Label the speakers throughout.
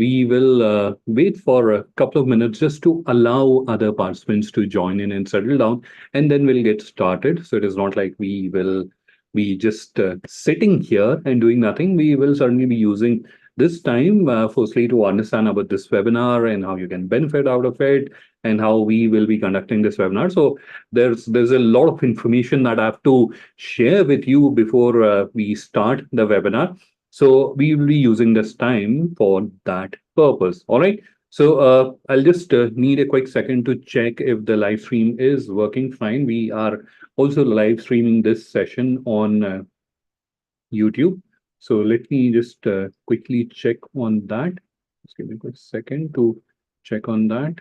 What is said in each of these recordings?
Speaker 1: we will wait for a couple of minutes just to allow other participants to join in and settle down, and then we'll get started. So it is not like we will be just sitting here and doing nothing. We will certainly be using this time, firstly, to understand about this webinar and how you can benefit out of it, and how we will be conducting this webinar. So there's a lot of information that I have to share with you before we start the webinar. So we will be using this time for that purpose. All right. So I'll just need a quick second to check if the live stream is working fine. We are also live streaming this session on YouTube. So let me just quickly check on that. Just give me a quick second to check on that.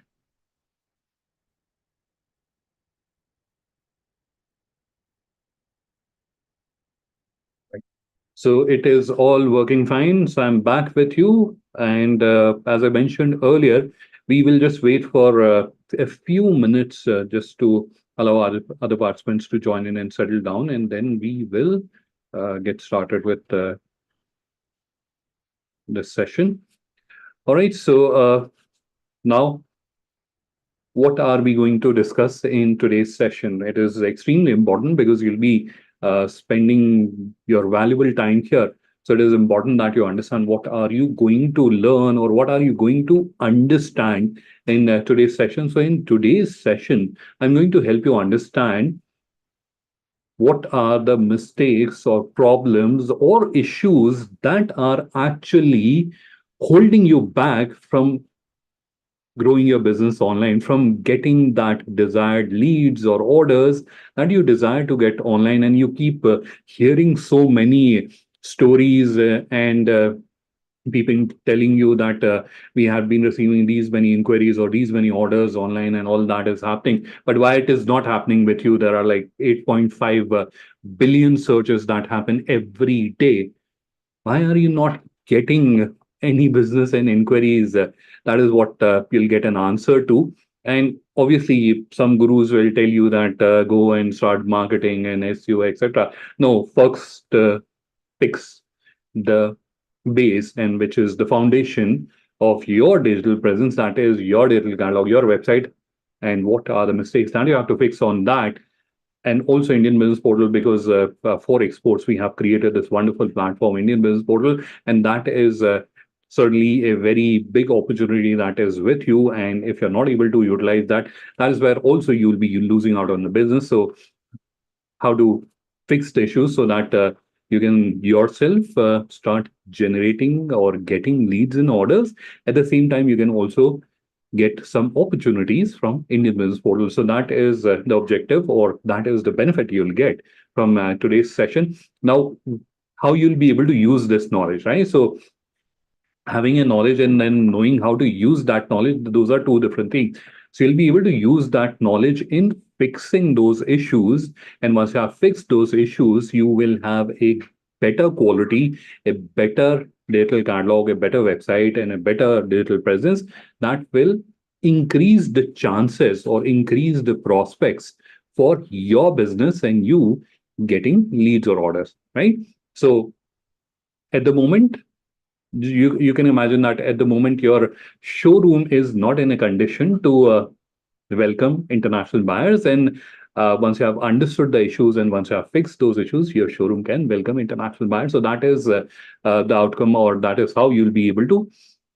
Speaker 1: So it is all working fine. So I'm back with you. And as I mentioned earlier, we will just wait for a few minutes just to allow other participants to join in and settle down. And then we will get started with this session. All right. So now, what are we going to discuss in today's session? It is extremely important because you'll be spending your valuable time here. So it is important that you understand what are you going to learn or what are you going to understand in today's session. So in today's session, I'm going to help you understand what are the mistakes or problems or issues that are actually holding you back from growing your business online, from getting that desired leads or orders that you desire to get online. And you keep hearing so many stories and people telling you that we have been receiving these many inquiries or these many orders online and all that is happening. But why it is not happening with you? There are like 8.5 billion searches that happen every day. Why are you not getting any business and inquiries? That is what you'll get an answer to. And obviously, some gurus will tell you that go and start marketing and SEO, etc. No, first fix the base, and which is the foundation of your digital presence, that is your digital catalog, your website, and what are the mistakes that you have to fix on that. And also Indian Business Portal, because for exports, we have created this wonderful platform, Indian Business Portal, and that is certainly a very big opportunity that is with you. And if you're not able to utilize that, that is where also you'll be losing out on the business. So how to fix the issues so that you can yourself start generating or getting leads and orders. At the same time, you can also get some opportunities from Indian Business Portal. So that is the objective, or that is the benefit you'll get from today's session. Now, how you'll be able to use this knowledge, right? So having a knowledge and then knowing how to use that knowledge, those are two different things. So you'll be able to use that knowledge in fixing those issues. And once you have fixed those issues, you will have a better quality, a better digital catalog, a better website, and a better digital presence that will increase the chances or increase the prospects for your business and you getting leads or orders, right? So at the moment, you can imagine that at the moment your showroom is not in a condition to welcome international buyers. And once you have understood the issues and once you have fixed those issues, your showroom can welcome international buyers. So that is the outcome, or that is how you'll be able to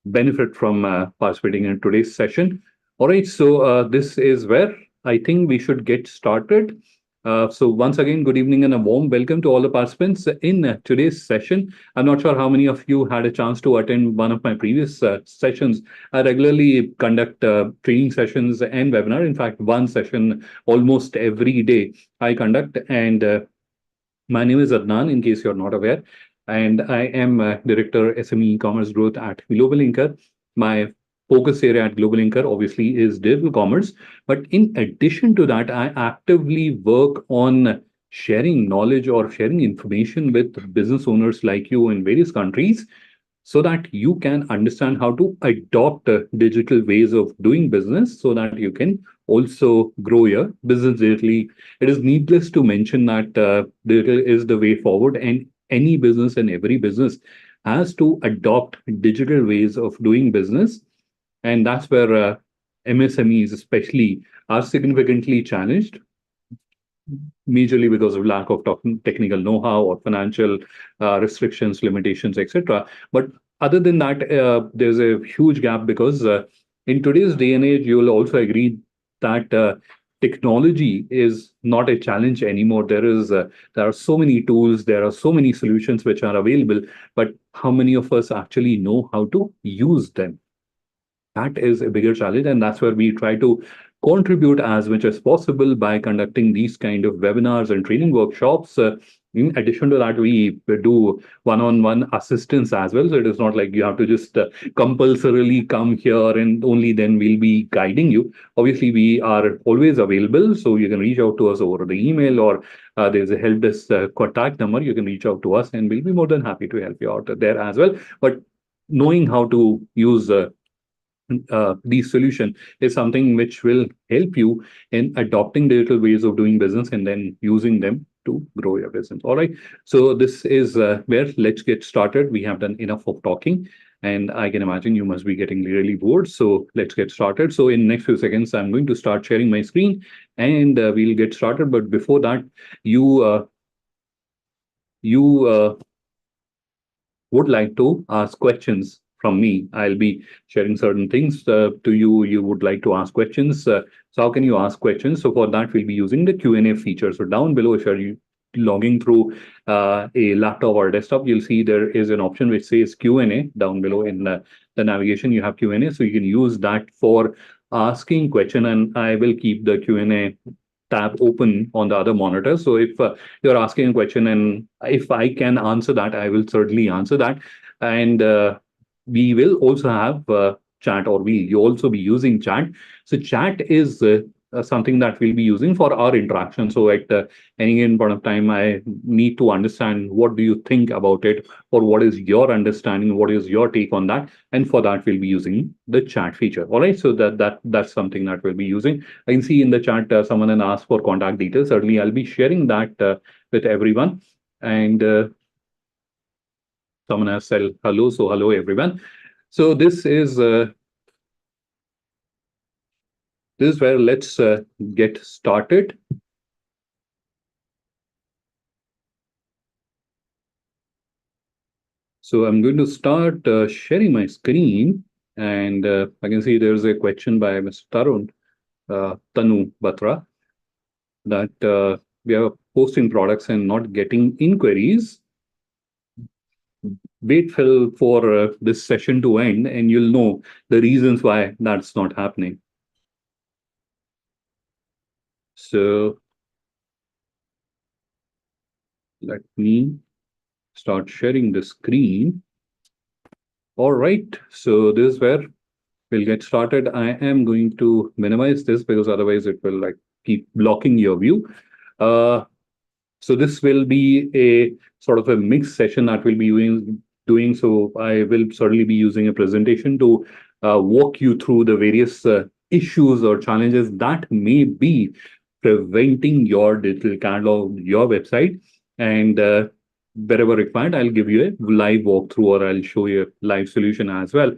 Speaker 1: benefit from participating in today's session. All right, so this is where I think we should get started. So once again, good evening and a warm welcome to all the participants in today's session. I'm not sure how many of you had a chance to attend one of my previous sessions. I regularly conduct training sessions and webinar. In fact, one session almost every day I conduct. And my name is Adnan, in case you're not aware. And I am Director SME E-commerce Growth at GlobalLinker. My focus area at GlobalLinker obviously is digital commerce. But in addition to that, I actively work on sharing knowledge or sharing information with business owners like you in various countries so that you can understand how to adopt digital ways of doing business so that you can also grow your business digitally. It is needless to mention that digital is the way forward, and any business and every business has to adopt digital ways of doing business. And that's where MSMEs, especially, are significantly challenged, majorly because of lack of technical know-how or financial restrictions, limitations, etc. But other than that, there's a huge gap because in today's day and age, you'll also agree that technology is not a challenge anymore. There are so many tools, there are so many solutions which are available, but how many of us actually know how to use them? That is a bigger challenge, and that's where we try to contribute as much as possible by conducting these kind of webinars and training workshops. In addition to that, we do one-on-one assistance as well. So it is not like you have to just compulsorily come here and only then we'll be guiding you. Obviously, we are always available, so you can reach out to us over the email, or there's a help desk contact number. You can reach out to us, and we'll be more than happy to help you out there as well. But knowing how to use these solution is something which will help you in adopting digital ways of doing business and then using them to grow your business. All right. So this is where let's get started. We have done enough of talking, and I can imagine you must be getting really bored. So let's get started. So in next few seconds, I'm going to start sharing my screen, and we'll get started. But before that, you would like to ask questions from me. I'll be sharing certain things to you. You would like to ask questions. So how can you ask questions? So for that, we'll be using the Q&A feature. So down below, if you're logging through a laptop or a desktop, you'll see there is an option which says Q&A down below in the navigation. You have Q&A, so you can use that for asking question, and I will keep the Q&A tab open on the other monitor. So if you're asking a question and if I can answer that, I will certainly answer that. And we will also have chat, or we'll also be using chat. So chat is something that we'll be using for our interaction. So at any given point of time, I need to understand what do you think about it, or what is your understanding, what is your take on that, and for that we'll be using the chat feature. All right, so that's something that we'll be using. I can see in the chat someone has asked for contact details. Certainly, I'll be sharing that with everyone. And someone has said hello, so hello everyone. So this is where let's get started. So I'm going to start sharing my screen, and I can see there's a question by Mr. Tanu Batra, that we are posting products and not getting inquiries. Wait for this session to end, and you'll know the reasons why that's not happening. So let me start sharing the screen. All right, so this is where we'll get started. I am going to minimize this because otherwise it will like keep blocking your view. So this will be a sort of a mixed session that we'll be doing. So I will certainly be using a presentation to walk you through the various issues or challenges that may be preventing your digital catalog, your website. And wherever required, I'll give you a live walkthrough, or I'll show you a live solution as well.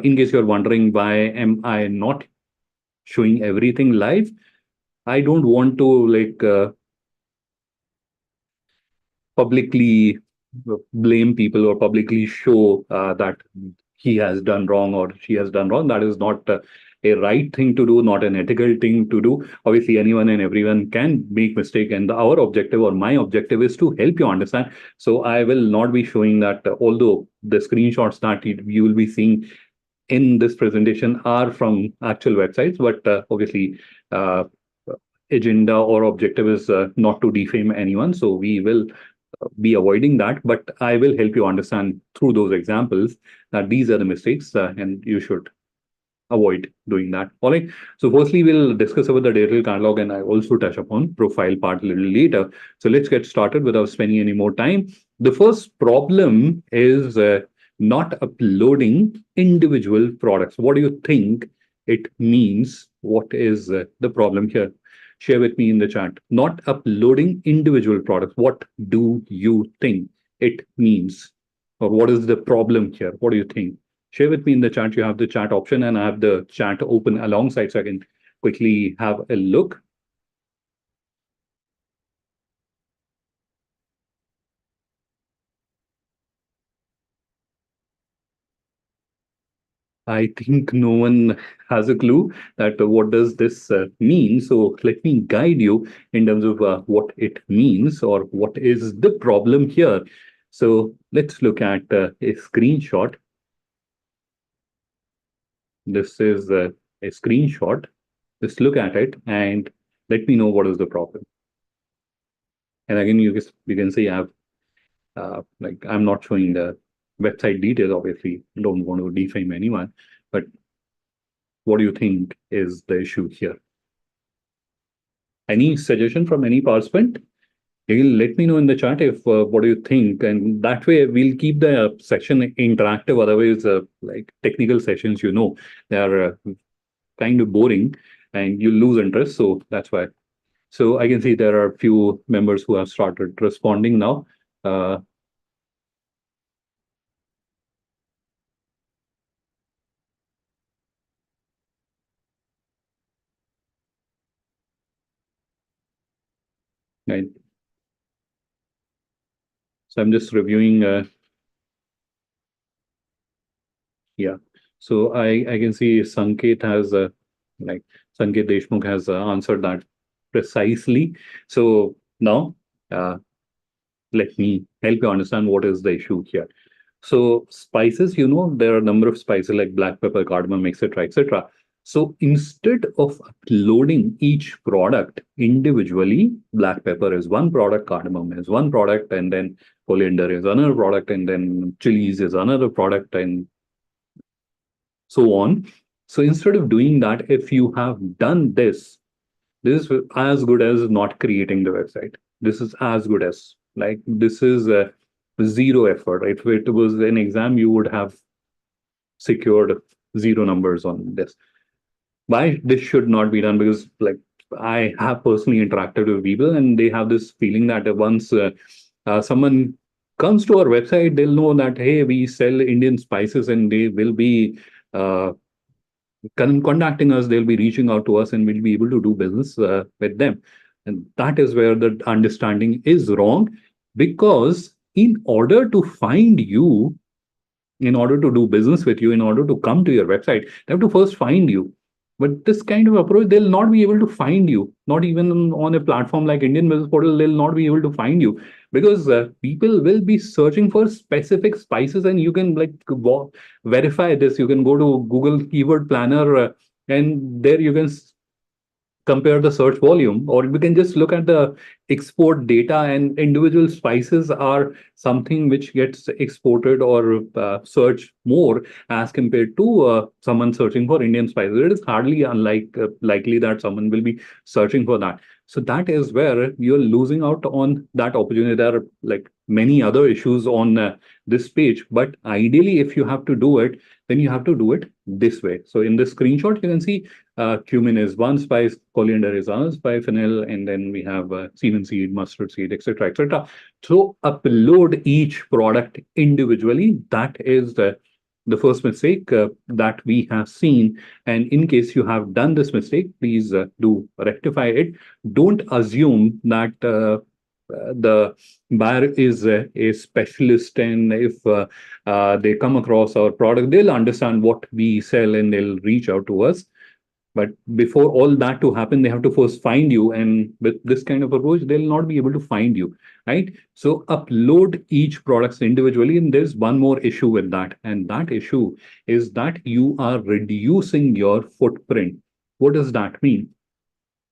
Speaker 1: In case you're wondering why am I not showing everything live, I don't want to publicly blame people or publicly show that he has done wrong or she has done wrong. That is not a right thing to do, not an ethical thing to do. Obviously, anyone and everyone can make mistake, and our objective or my objective is to help you understand. So I will not be showing that, although the screenshots that you will be seeing in this presentation are from actual websites, but obviously agenda or objective is not to defame anyone. So we will be avoiding that, but I will help you understand through those examples that these are the mistakes and you should avoid doing that. All right. So firstly, we'll discuss about the digital catalog, and I also touch upon profile part a little later. So let's get started without spending any more time. The first problem is not uploading individual products. What do you think it means? What is the problem here? Share with me in the chat. Not uploading individual products. What do you think it means? or what is the problem here? What do you think? Share with me in the chat. You have the chat option, and I have the chat open alongside so I can quickly have a look. I think no one has a clue that what does this mean. So let me guide you in terms of what it means or what is the problem here. So let's look at a screenshot. This is a screenshot. Just look at it and let me know what is the problem. And again, you can say I have like I'm not showing the website details. Obviously, don't want to defame anyone, but what do you think is the issue here? Any suggestion from any participant? You can let me know in the chat if what do you think, and that way we'll keep the session interactive. Otherwise, like technical sessions, they are kind of boring, and you lose interest. So that's why. So I can see there are a few members who have started responding now. Right. So I'm just reviewing. Yeah. So I can see Sanket has like Sanket Deshmukh has answered that precisely. So now uh, let me help you understand what is the issue here. So spices, there are a number of spices like black pepper, cardamom, etc., etc. So instead of uploading each product individually, black pepper is one product, cardamom is one product, and then coriander is another product, and then chilies is another product, and so on. So instead of doing that, if you have done this is as good as not creating the website. This is as good as like this is zero effort. If it was an exam, you would have secured zero numbers on this. Why this should not be done? Because like I have personally interacted with people, and they have this feeling that once someone comes to our website, they'll know that hey, we sell Indian spices, and they will be uh, contacting us, they'll be reaching out to us, and we'll be able to do business with them. And that is where the understanding is wrong, because in order to find you, in order to do business with you, in order to come to your website, they have to first find you. But this kind of approach, they'll not be able to find you. Not even on a platform like Indian Business Portal, they'll not be able to find you, because people will be searching for specific spices, and you can like verify this. You can go to Google Keyword Planner, and there you can compare the search volume, or we can just look at the export data, and individual spices are something which gets exported or searched more as compared to someone searching for Indian spices. It is hardly likely that someone will be searching for that. So that is where you're losing out on that opportunity. There are like many other issues on this page, but ideally, if you have to do it, then you have to do it this way. So in this screenshot, you can see cumin is one spice, coriander is another spice, fennel, and then we have cinnamon seed, mustard seed, etc., etc. So upload each product individually. That is the first mistake that we have seen. And in case you have done this mistake, please do rectify it. Don't assume that the buyer is a specialist, and if they come across our product, they'll understand what we sell and they'll reach out to us. But before all that to happen, they have to first find you. And with this kind of approach, they'll not be able to find you, right? So upload each products individually. And there's one more issue with that. And that issue is that you are reducing your footprint. What does that mean?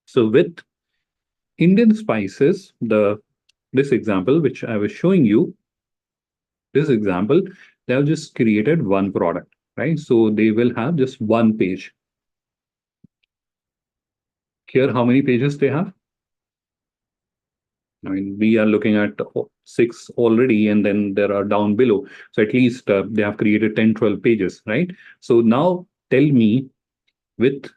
Speaker 1: So with Indian spices, this example, which I was showing you, this example, they have just created one product, right? So they will have just one page. Here, how many pages they have? I mean, we are looking at 6 already, and then there are down below. So at least they have created 10, 12 pages, right? So now tell me, with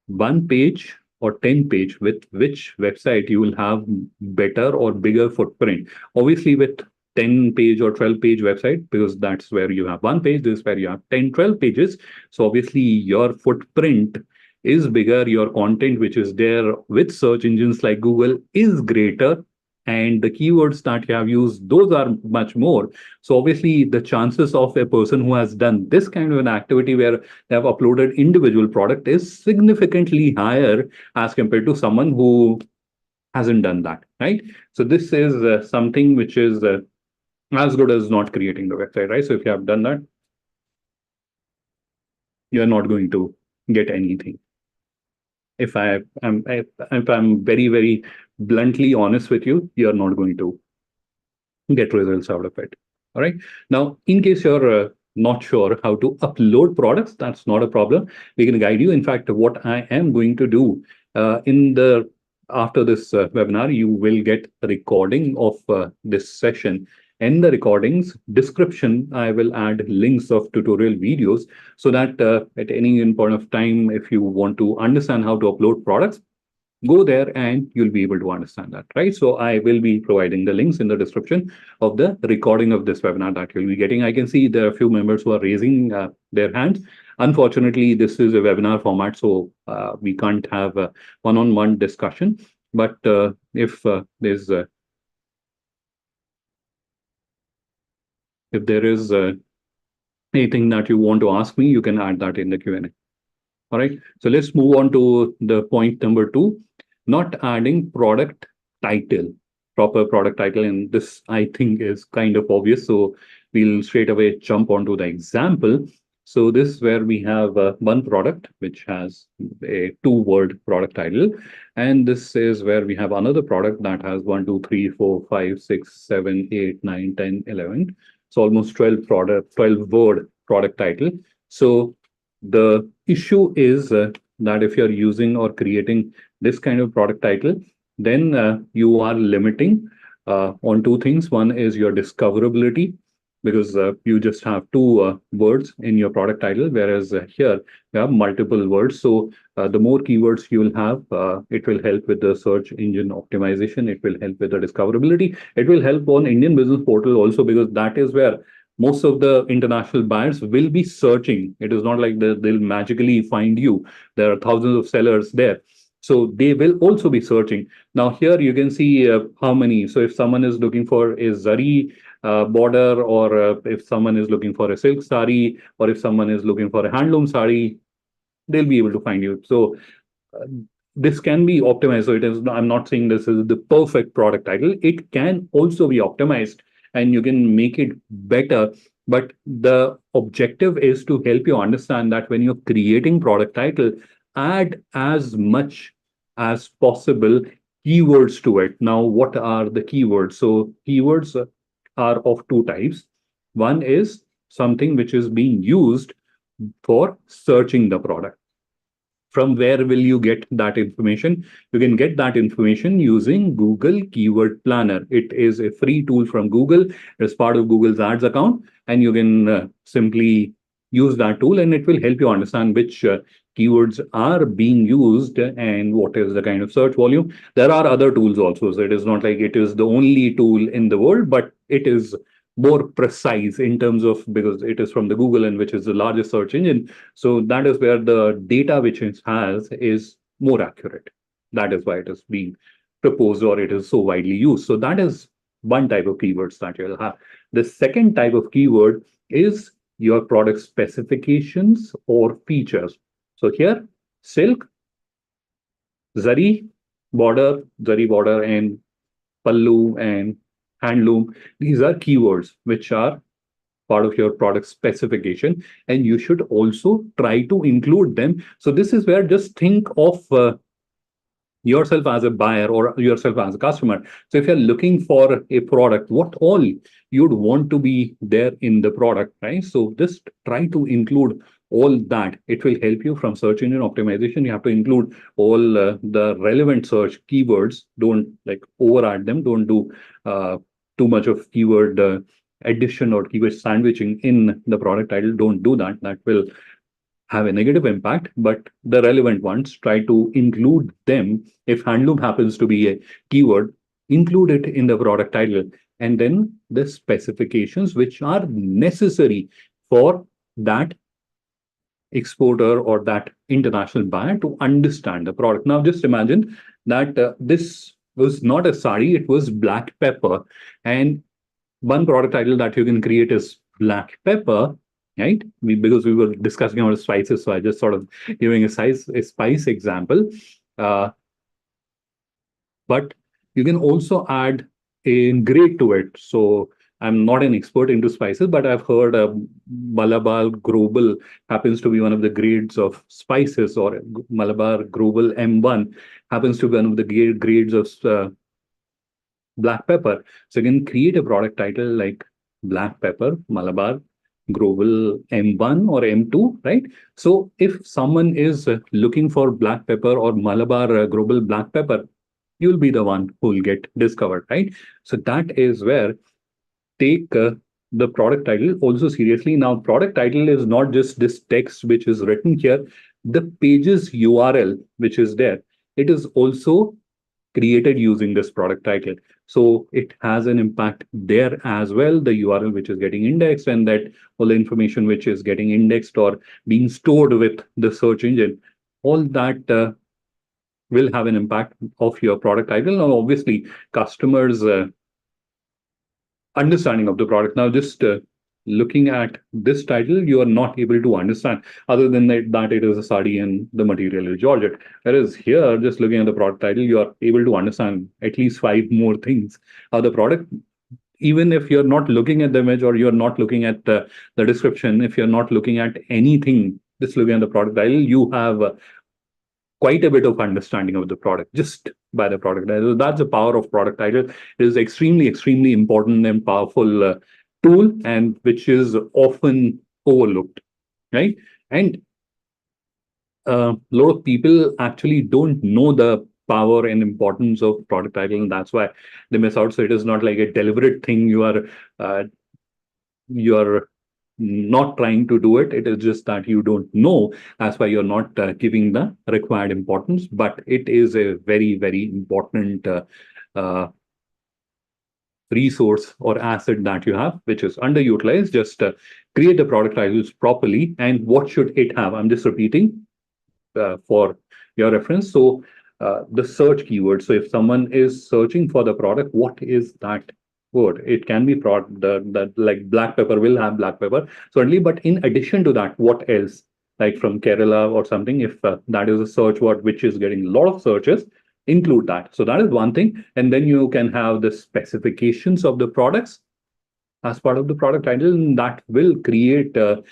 Speaker 1: one page or 10 page, with which website you will have better or bigger footprint? Obviously, with 10-page or 12-page website, because that's where you have one page, this is where you have 10, 12 pages. So obviously your footprint is bigger, your content which is there with search engines like Google is greater, and the keywords that you have used, those are much more. So obviously the chances of a person who has done this kind of an activity where they have uploaded individual product is significantly higher as compared to someone who hasn't done that, right? So this is something which is as good as not creating the website, right? So if you have done that, you're not going to get anything. If I'm very, very bluntly honest with you, you're not going to get results out of it. All right. Now, in case you're not sure how to upload products, that's not a problem. We can guide you. In fact, what I am going to do in the after this webinar, you will get a recording of this session. In the recordings description, I will add links of tutorial videos so that at any point of time, if you want to understand how to upload products, go there and you'll be able to understand that, right? So I will be providing the links in the description of the recording of this webinar that you'll be getting. I can see there are a few members who are raising their hands. Unfortunately, this is a webinar format, so we can't have a one-on-one discussion. But if there is anything that you want to ask me, you can add that in the Q&A. All right. So let's move on to the point number 2, not adding product title, proper product title. And this, I think, is kind of obvious. So we'll straight away jump onto the example. So this is where we have one product which has a 2-word product title. And this is where we have another product that has 1, 2, 3, 4, 5, 6, 7, 8, 9, 10, 11. So almost 12-word product title. So the issue is that if you're using or creating this kind of product title, then you are limiting on 2 things. One is your discoverability, because you just have 2 words in your product title, whereas here you have multiple words. So the more keywords you will have, it will help with the search engine optimization. It will help with the discoverability. It will help on Indian business portal also, because that is where most of the international buyers will be searching. It is not like they'll magically find you. There are thousands of sellers there. So they will also be searching. Now here you can see how many. So if someone is looking for a zari border, or if someone is looking for a silk sari, or if someone is looking for a handloom sari, they'll be able to find you. So uh, this can be optimized. So it is, I'm not saying this is the perfect product title. It can also be optimized and you can make it better. But the objective is to help you understand that when you're creating product title, add as much as possible keywords to it. Now, what are the keywords? So keywords are of 2 types. One is something which is being used for searching the product. From where will you get that information? You can get that information using Google Keyword Planner. It is a free tool from Google. It's part of Google's Ads account, and you can simply use that tool, and it will help you understand which keywords are being used and what is the kind of search volume. There are other tools also, so it is not like it is the only tool in the world, but it is more precise in terms of, because it is from the Google, and which is the largest search engine. So that is where the data which it has is more accurate. That is why it is being proposed, or it is so widely used. So that is one type of keywords that you'll have. The second type of keyword is your product specifications or features. So here, silk, zari border, and pallu and handloom. These are keywords which are part of your product specification, and you should also try to include them. So this is where, just think of yourself as a buyer or yourself as a customer. So if you're looking for a product, what all you'd want to be there in the product, right? So just try to include all that. It will help you from search engine optimization. You have to include all the relevant search keywords. Don't like over add them. Don't do too much of keyword addition or keyword sandwiching in the product title. Don't do that. That will have a negative impact, but the relevant ones, try to include them. If handloom happens to be a keyword, include it in the product title. and then the specifications which are necessary for that exporter or that international buyer to understand the product. Now, just imagine that this was not a sari, it was black pepper. And one product title that you can create is black pepper, right? Because we were discussing about spices, so I just sort of giving a spice example. Uh, but you can also add a grade to it. So I'm not an expert into spices, but I've heard Malabar Global happens to be one of the grades of spices, or Malabar Global M1 happens to be one of the grades of black pepper. So you can create a product title like black pepper, Malabar Global M1 or M2, right? So if someone is looking for black pepper or Malabar Global black pepper, you'll be the one who will get discovered, right? So that is where take the product title also seriously. Now, product title is not just this text which is written here, the page's URL which is there, it is also created using this product title. So it has an impact there as well, the URL which is getting indexed, and that all the information which is getting indexed or being stored with the search engine, all that will have an impact of your product title. Now, obviously, customers' understanding of the product. Now, just looking at this title, you are not able to understand other than that it is a sari and the material is Georgette. Whereas here, just looking at the product title, you are able to understand at least five more things of the product. Even if you're not looking at the image or you're not looking at the description, if you're not looking at anything, just looking at the product title, you have quite a bit of understanding of the product just by the product title. That's the power of product title. It is extremely important and powerful tool, and which is often overlooked, right? And a lot of people actually don't know the power and importance of product title, and that's why they miss out. So it is not like a deliberate thing. Uh, you are not trying to do it. It is just that you don't know. That's why you're not giving the required importance. But it is a very important uh, resource or asset that you have, which is underutilized. Just create the product titles properly. And what should it have? I'm just repeating for your reference. So the search keyword. So if someone is searching for the product, what is that word? It can be that like black pepper will have black pepper certainly, but in addition to that, what else? Like from Kerala or something, if that is a search word which is getting a lot of searches, include that. So that is one thing, and then you can have the specifications of the products as part of the product title, and that will create a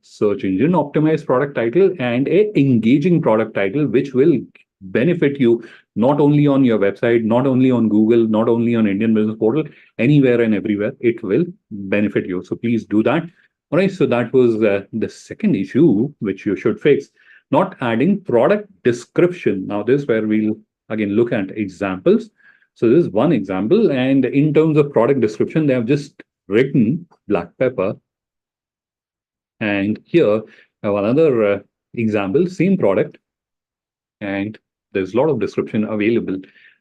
Speaker 1: search engine optimized product title and a engaging product title, which will benefit you not only on your website, not only on Google, not only on Indian Business Portal, anywhere and everywhere it will benefit you. So please do that. All right, so that was the second issue which you should fix. Not adding product description. Now this is where we'll again look at examples. So this is one example, and in terms of product description, they have just written black pepper. And here I have another example, same product, and there's a lot of description available.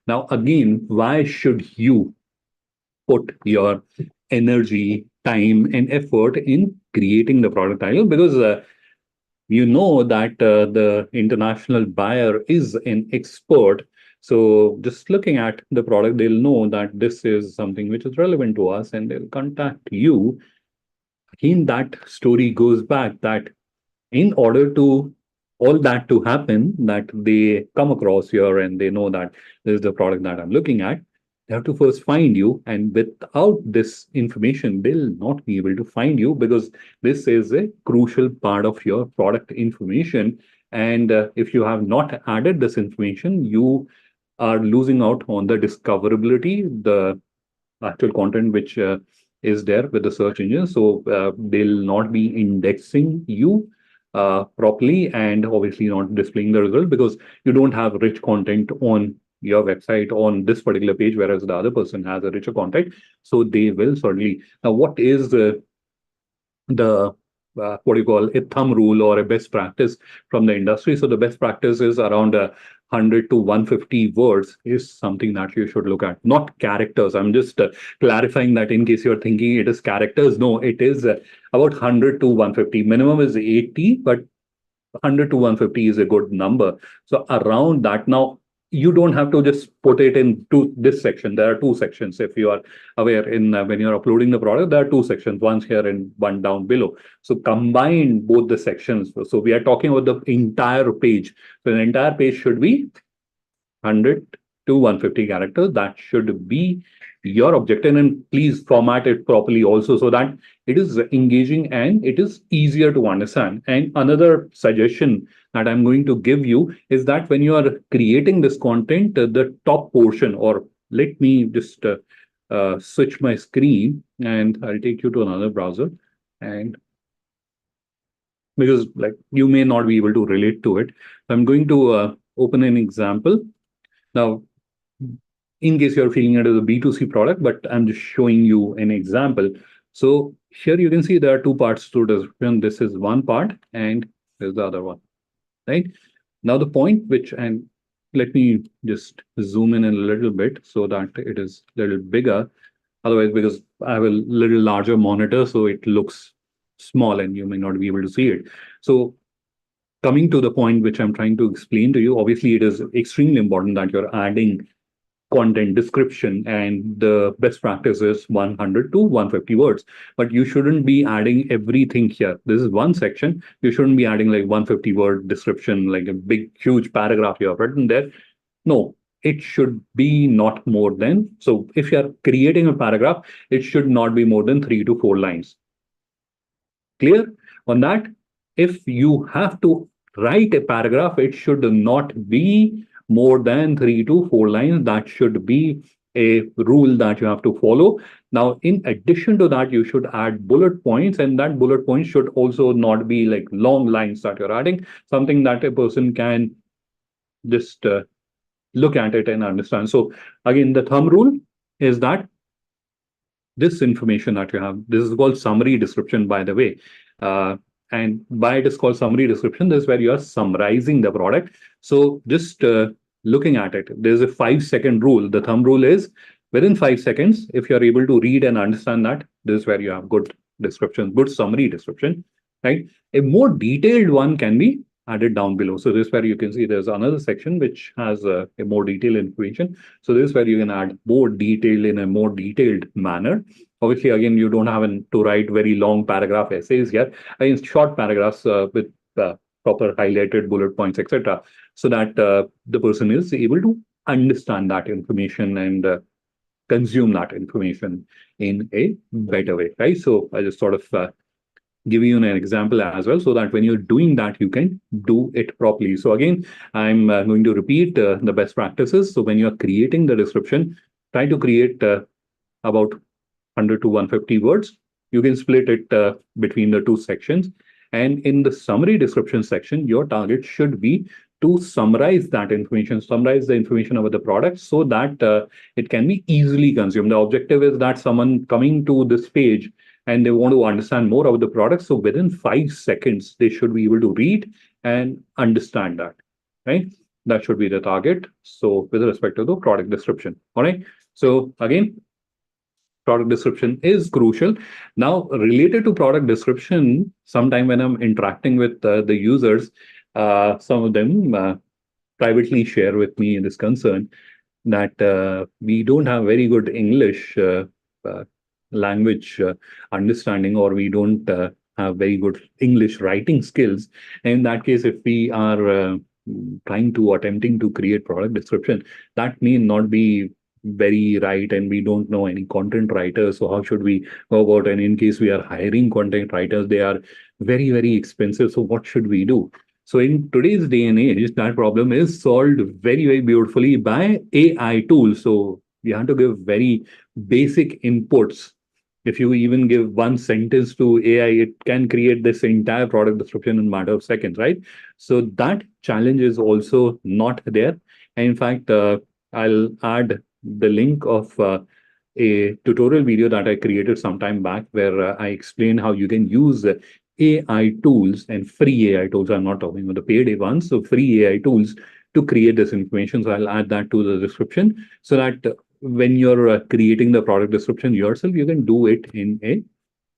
Speaker 1: Now, again, why should you put your energy, time, and effort in creating the product title? Because you know that the international buyer is an expert. So just looking at the product, they'll know that this is something which is relevant to us, and they'll contact you. Again, that story goes back that in order to all that to happen, that they come across here and they know that this is the product that I'm looking at, they have to first find you. And without this information, they'll not be able to find you, because this is a crucial part of your product information. And if you have not added this information, you are losing out on the discoverability, the actual content which is there with the search engine. So they'll not be indexing you properly, and obviously not displaying the result, because you don't have rich content on your website on this particular page, whereas the other person has a richer content. So they will certainly. Now, what is the what do you call a thumb rule or a best practice from the industry? So the best practice is around 100 to 150 words is something that you should look at, not characters. I'm just clarifying that in case you're thinking it is characters. No, it is about 100 to 150. Minimum is 80, but 100 to 150 is a good number. So around that, now you don't have to just put it into this section. There are two sections. If you are aware, in when you're uploading the product, there are two sections, one here and one down below. So combine both the sections. So we are talking about the entire page. So the entire page should be 100 to 150 characters. That should be your objective, and please format it properly also, so that it is engaging and it is easier to understand. And another suggestion that I'm going to give you is that when you are creating this content, the top portion, or let me just switch my screen and I'll take you to another browser, and because like you may not be able to relate to it, I'm going to open an example. Now, in case you're feeling it as a B2C product, but I'm just showing you an example. So here you can see there are two parts to description. This is one part and there's the other one, right? Now the point which, and let me just zoom in a little bit so that it is a little bigger. Otherwise, because I have a little larger monitor, so it looks small and you may not be able to see it. So coming to the point which I'm trying to explain to you, obviously it is extremely important that you're adding content description, and the best practice is 100 to 150 words, but you shouldn't be adding everything here. This is one section. You shouldn't be adding like 150 word description, like a big huge paragraph you have written there. No, it should be not more than, so if you're creating a paragraph, it should not be more than 3 to 4 lines. Clear on that? If you have to write a paragraph, it should not be more than 3 to 4 lines. That should be a rule that you have to follow. Now, in addition to that, you should add bullet points, and that bullet points should also not be like long lines that you're adding, something that a person can just look at it and understand. So again, the thumb rule is that this information that you have, this is called summary description, by the way. And why it is called summary description, this is where you are summarizing the product. So just looking at it, there's a 5-second rule. The thumb rule is within 5 seconds, if you're able to read and understand that, this is where you have good description, good summary description, right? A more detailed one can be added down below. So this is where you can see there's another section which has a more detailed information. So this is where you can add more detail in a more detailed manner. Obviously, again, you don't have to write very long paragraph essays here. I mean, short paragraphs with proper highlighted bullet points, etc., so that the person is able to understand that information and consume that information in a better way, right? So I just sort of give you an example as well, so that when you're doing that, you can do it properly. So again, I'm going to repeat the best practices. So when you're creating the description, try to create about 100 to 150 words. You can split it between the two sections. And in the summary description section, your target should be to summarize that information, summarize the information about the product, so that it can be easily consumed. The objective is that someone coming to this page and they want to understand more about the product, so within 5 seconds, they should be able to read and understand that, right? That should be the target. So with respect to the product description, all right? So again, product description is crucial. Now, related to product description, sometime when I'm interacting with the users, some of them privately share with me this concern that we don't have very good English uh, language understanding, or we don't have very good English writing skills. In that case, if we are attempting to create product description, that may not be very right, and we don't know any content writers. So how should we go about? And in case we are hiring content writers, they are very, very expensive. So what should we do? So in today's day and age, that problem is solved very, very beautifully by AI tools. So you have to give very basic inputs. If you even give one sentence to AI, it can create this entire product description in a matter of seconds, right? So that challenge is also not there. And in fact, I'll add the link of a tutorial video that I created some time back, where I explain how you can use AI tools and free AI tools. I'm not talking about the paid ones. So free AI tools to create this information. So I'll add that to the description so that when you're creating the product description yourself, you can do it in a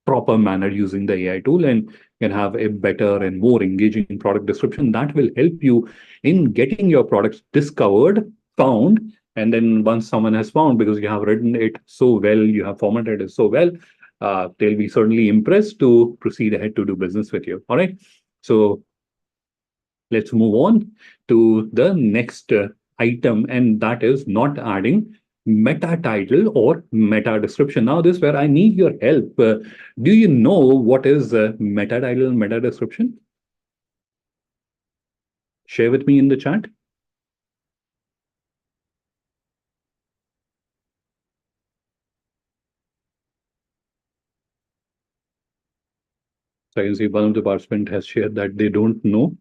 Speaker 1: proper manner using the AI tool and can have a better and more engaging product description that will help you in getting your products discovered, found, and then once someone has found, because you have written it so well, you have formatted it so well, they'll be certainly impressed to proceed ahead to do business with you. All right. So let's move on to the next item, and that is not adding meta title or meta description. Now, this is where I need your help. Do you know what is meta title and meta description? Share with me in the chat. So I can see one of the participants has shared that they don't know.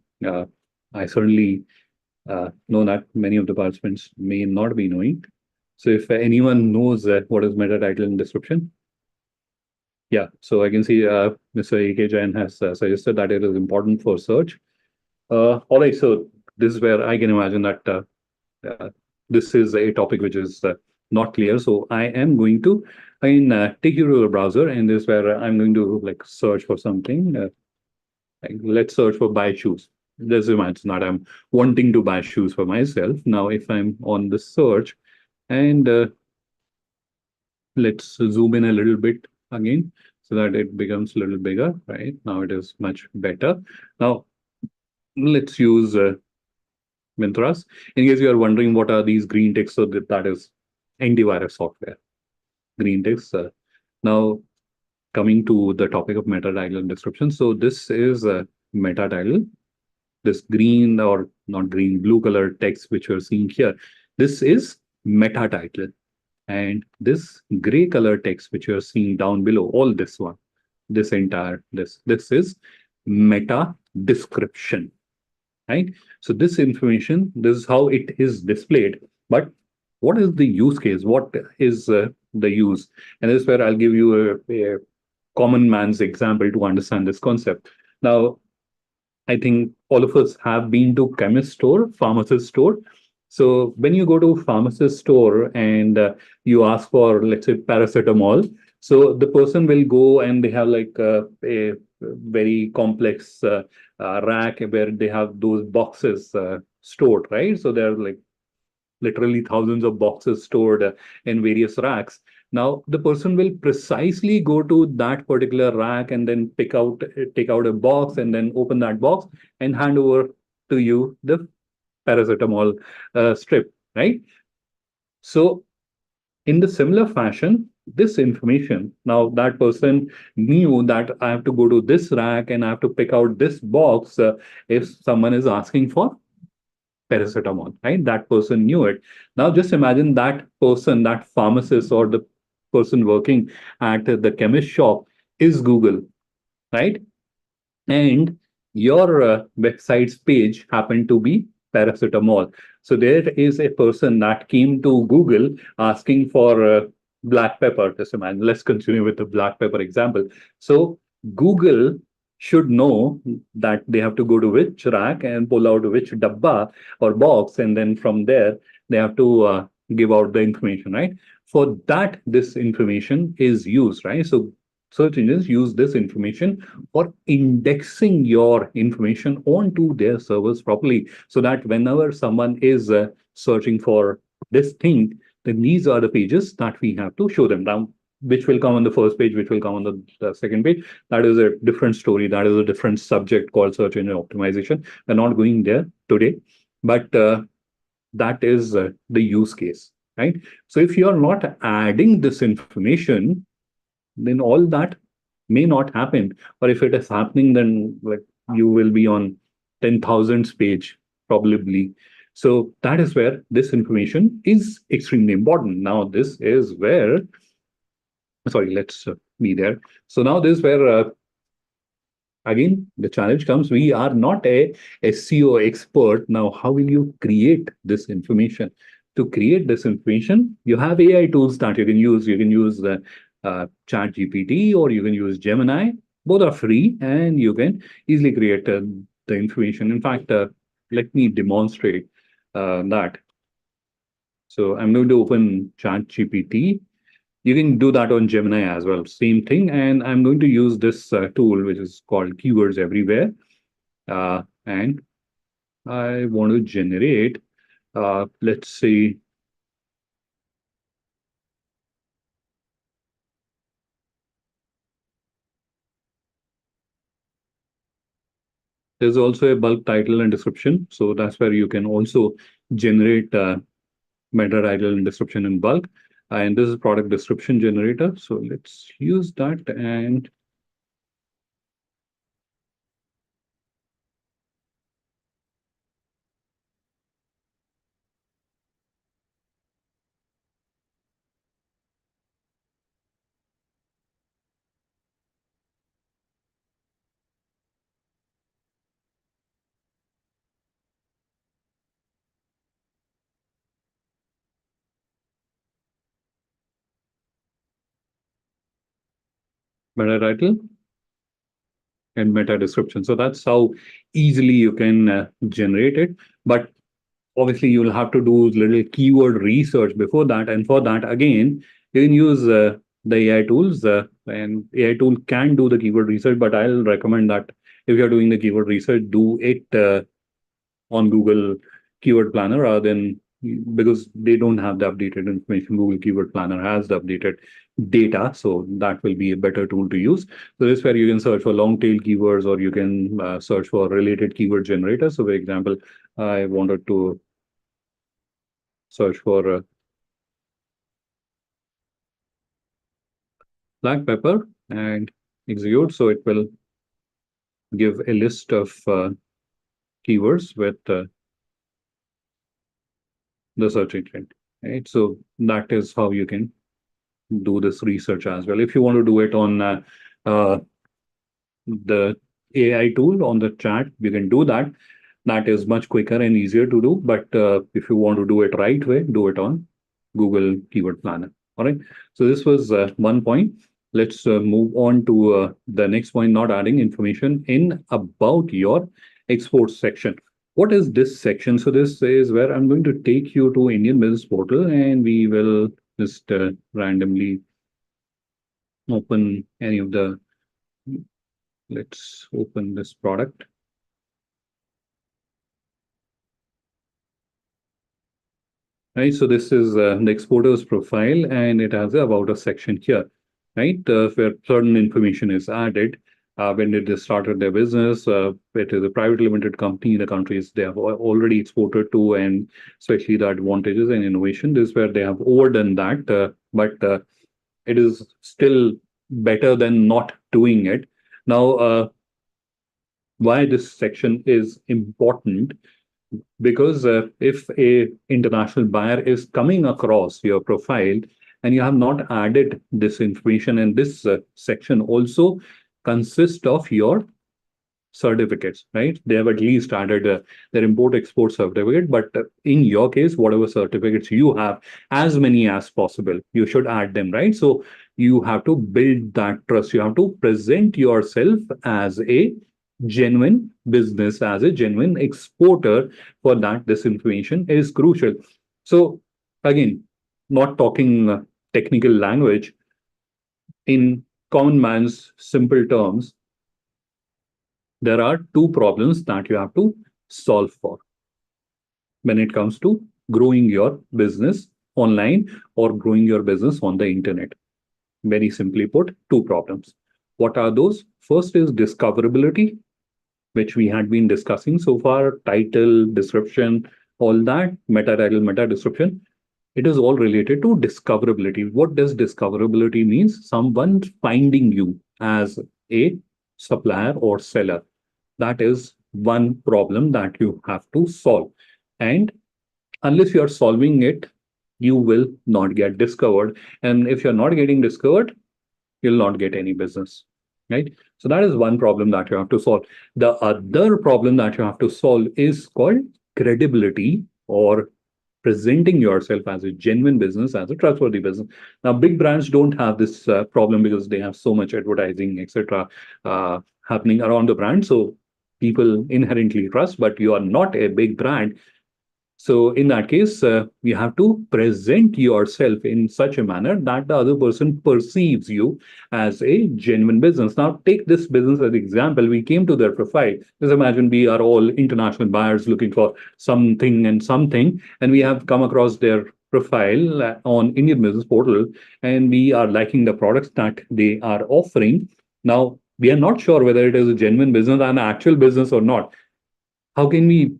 Speaker 1: I certainly know that many of the participants may not be knowing. So if anyone knows what is meta title and description, yeah. So I can see Mr. A.K. Jain has suggested that it is important for search. All right. So this is where I can imagine that uh, this is a topic which is not clear. So I am going to take you to the browser, and this is where I'm going to like search for something. Like, let's search for buy shoes. Let's imagine that I'm wanting to buy shoes for myself. Now, if I'm on the search and let's zoom in a little bit again so that it becomes a little bigger, right? Now it is much better. Now, let's use Mintras. In case you are wondering what are these green ticks, so that is antivirus software. Green ticks. Now, coming to the topic of meta title and description. So this is a meta title. This green or not green, blue color text which you're seeing here. This is meta title. And this gray color text which you're seeing down below, all this one, this entire, this is meta description, right? So this information, this is how it is displayed. But what is the use case? What is the use? And this is where I'll give you a common man's example to understand this concept. Now, I think all of us have been to chemist store, pharmacist store. So when you go to pharmacist store and you ask for, let's say, paracetamol, so the person will go and they have like a very complex rack where they have those boxes stored, right? So they're like literally thousands of boxes stored in various racks. Now, the person will precisely go to that particular rack and then take out a box and then open that box and hand over to you the paracetamol strip, right? So, in the similar fashion, this information, now that person knew that I have to go to this rack and I have to pick out this box if someone is asking for paracetamol, right? That person knew it. Now just imagine that person, that pharmacist or the person working at the chemist shop is Google, right? And your website's page happened to be paracetamol. So there is a person that came to Google asking for black pepper. Just imagine, let's continue with the black pepper example. So Google should know that they have to go to which rack and pull out which dabba or box, and then from there they have to give out the information, right? For that, this information is used, right? So search engines use this information for indexing your information onto their servers properly so that whenever someone is searching for this thing, then these are the pages that we have to show them down, which will come on the first page, which will come on the second page. That is a different story. That is a different subject called search engine optimization. We're not going there today, but that is the use case, right? So if you are not adding this information, then all that may not happen. Or if it is happening, then like you will be on 10,000th page probably. So that is where this information is extremely important. Now, this is where, sorry, let's be there. So now this is where, again, the challenge comes. We are not a SEO expert. Now, how will you create this information? To create this information, you have AI tools that you can use. You can use the Chat GPT or you can use Gemini. Both are free and you can easily create the information. In fact, let me demonstrate. that. So I'm going to open ChatGPT. You can do that on Gemini as well, same thing. And I'm going to use this tool, which is called Keywords Everywhere. And I want to generate, let's see, there's also a bulk title and description. So that's where you can also generate meta title and description in bulk. And this is product description generator. So let's use that. And meta title and meta description. So that's how easily you can generate it. But obviously, you'll have to do little keyword research before that. And for that, again, you can use the AI tools. And AI tool can do the keyword research, but I'll recommend that if you're doing the keyword research, do it on Google Keyword Planner rather than, because they don't have the updated information. Google Keyword Planner has the updated data, so that will be a better tool to use. So this is where you can search for long tail keywords, or you can search for related keyword generators. So for example, I wanted to search for black pepper and execute. So it will give a list of keywords with the search intent. Right. So that is how you can do this research as well. If you want to do it on the AI tool on the chat, you can do that. That is much quicker and easier to do. But if you want to do it right way, do it on Google Keyword Planner. All right. So this was one point. Let's move on to the next point, not adding information in about your exports section. What is this section? So this is where I'm going to take you to Indian Business Portal, and we will just randomly open any of the, let's open this product. Right, so this is the exporter's profile, and it has about a section here, right, where certain information is added. When did they started their business? It is a private limited company, the countries they have already exported to, and especially the advantages and innovation. This is where they have overdone that, but it is still better than not doing it. Now, why this section is important? Because if a international buyer is coming across your profile and you have not added this information, and this section also consists of your certificates, right? They have at least added their import export certificate, but in your case, whatever certificates you have, as many as possible, you should add them, right? So you have to build that trust. You have to present yourself as a genuine business, as a genuine exporter. For that, this information is crucial. So again, not talking technical language, in common man's simple terms, there are two problems that you have to solve for when it comes to growing your business online or growing your business on the internet. Very simply put, two problems. What are those? First is discoverability, which we had been discussing so far, title, description, all that, meta title, meta description. It is all related to discoverability. What does discoverability means? Someone finding you as a supplier or seller. That is one problem that you have to solve. And unless you are solving it, you will not get discovered. And if you're not getting discovered, you'll not get any business. Right? So that is one problem that you have to solve. The other problem that you have to solve is called credibility, or presenting yourself as a genuine business, as a trustworthy business. Now, big brands don't have this problem because they have so much advertising, etc., happening around the brand. So people inherently trust, but you are not a big brand. So in that case, you have to present yourself in such a manner that the other person perceives you as a genuine business. Now, take this business as an example. We came to their profile. Just imagine we are all international buyers looking for something and something, and we have come across their profile on Indian Business Portal, and we are liking the products that they are offering. Now, we are not sure whether it is a genuine business and actual business or not. How can we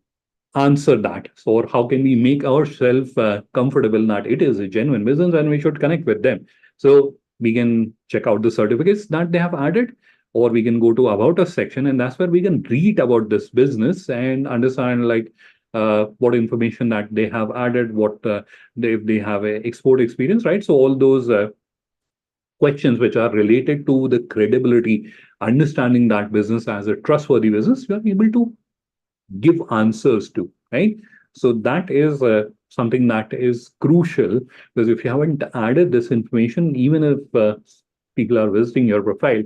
Speaker 1: answer that? So, or how can we make ourselves comfortable that it is a genuine business and we should connect with them? So we can check out the certificates that they have added, or we can go to about us section, and that's where we can read about this business and understand like what information that they have added, what if they have a export experience, right? So all those questions which are related to the credibility, understanding that business as a trustworthy business, you are able to give answers to, right? So that is something that is crucial, because if you haven't added this information, even if people are visiting your profile,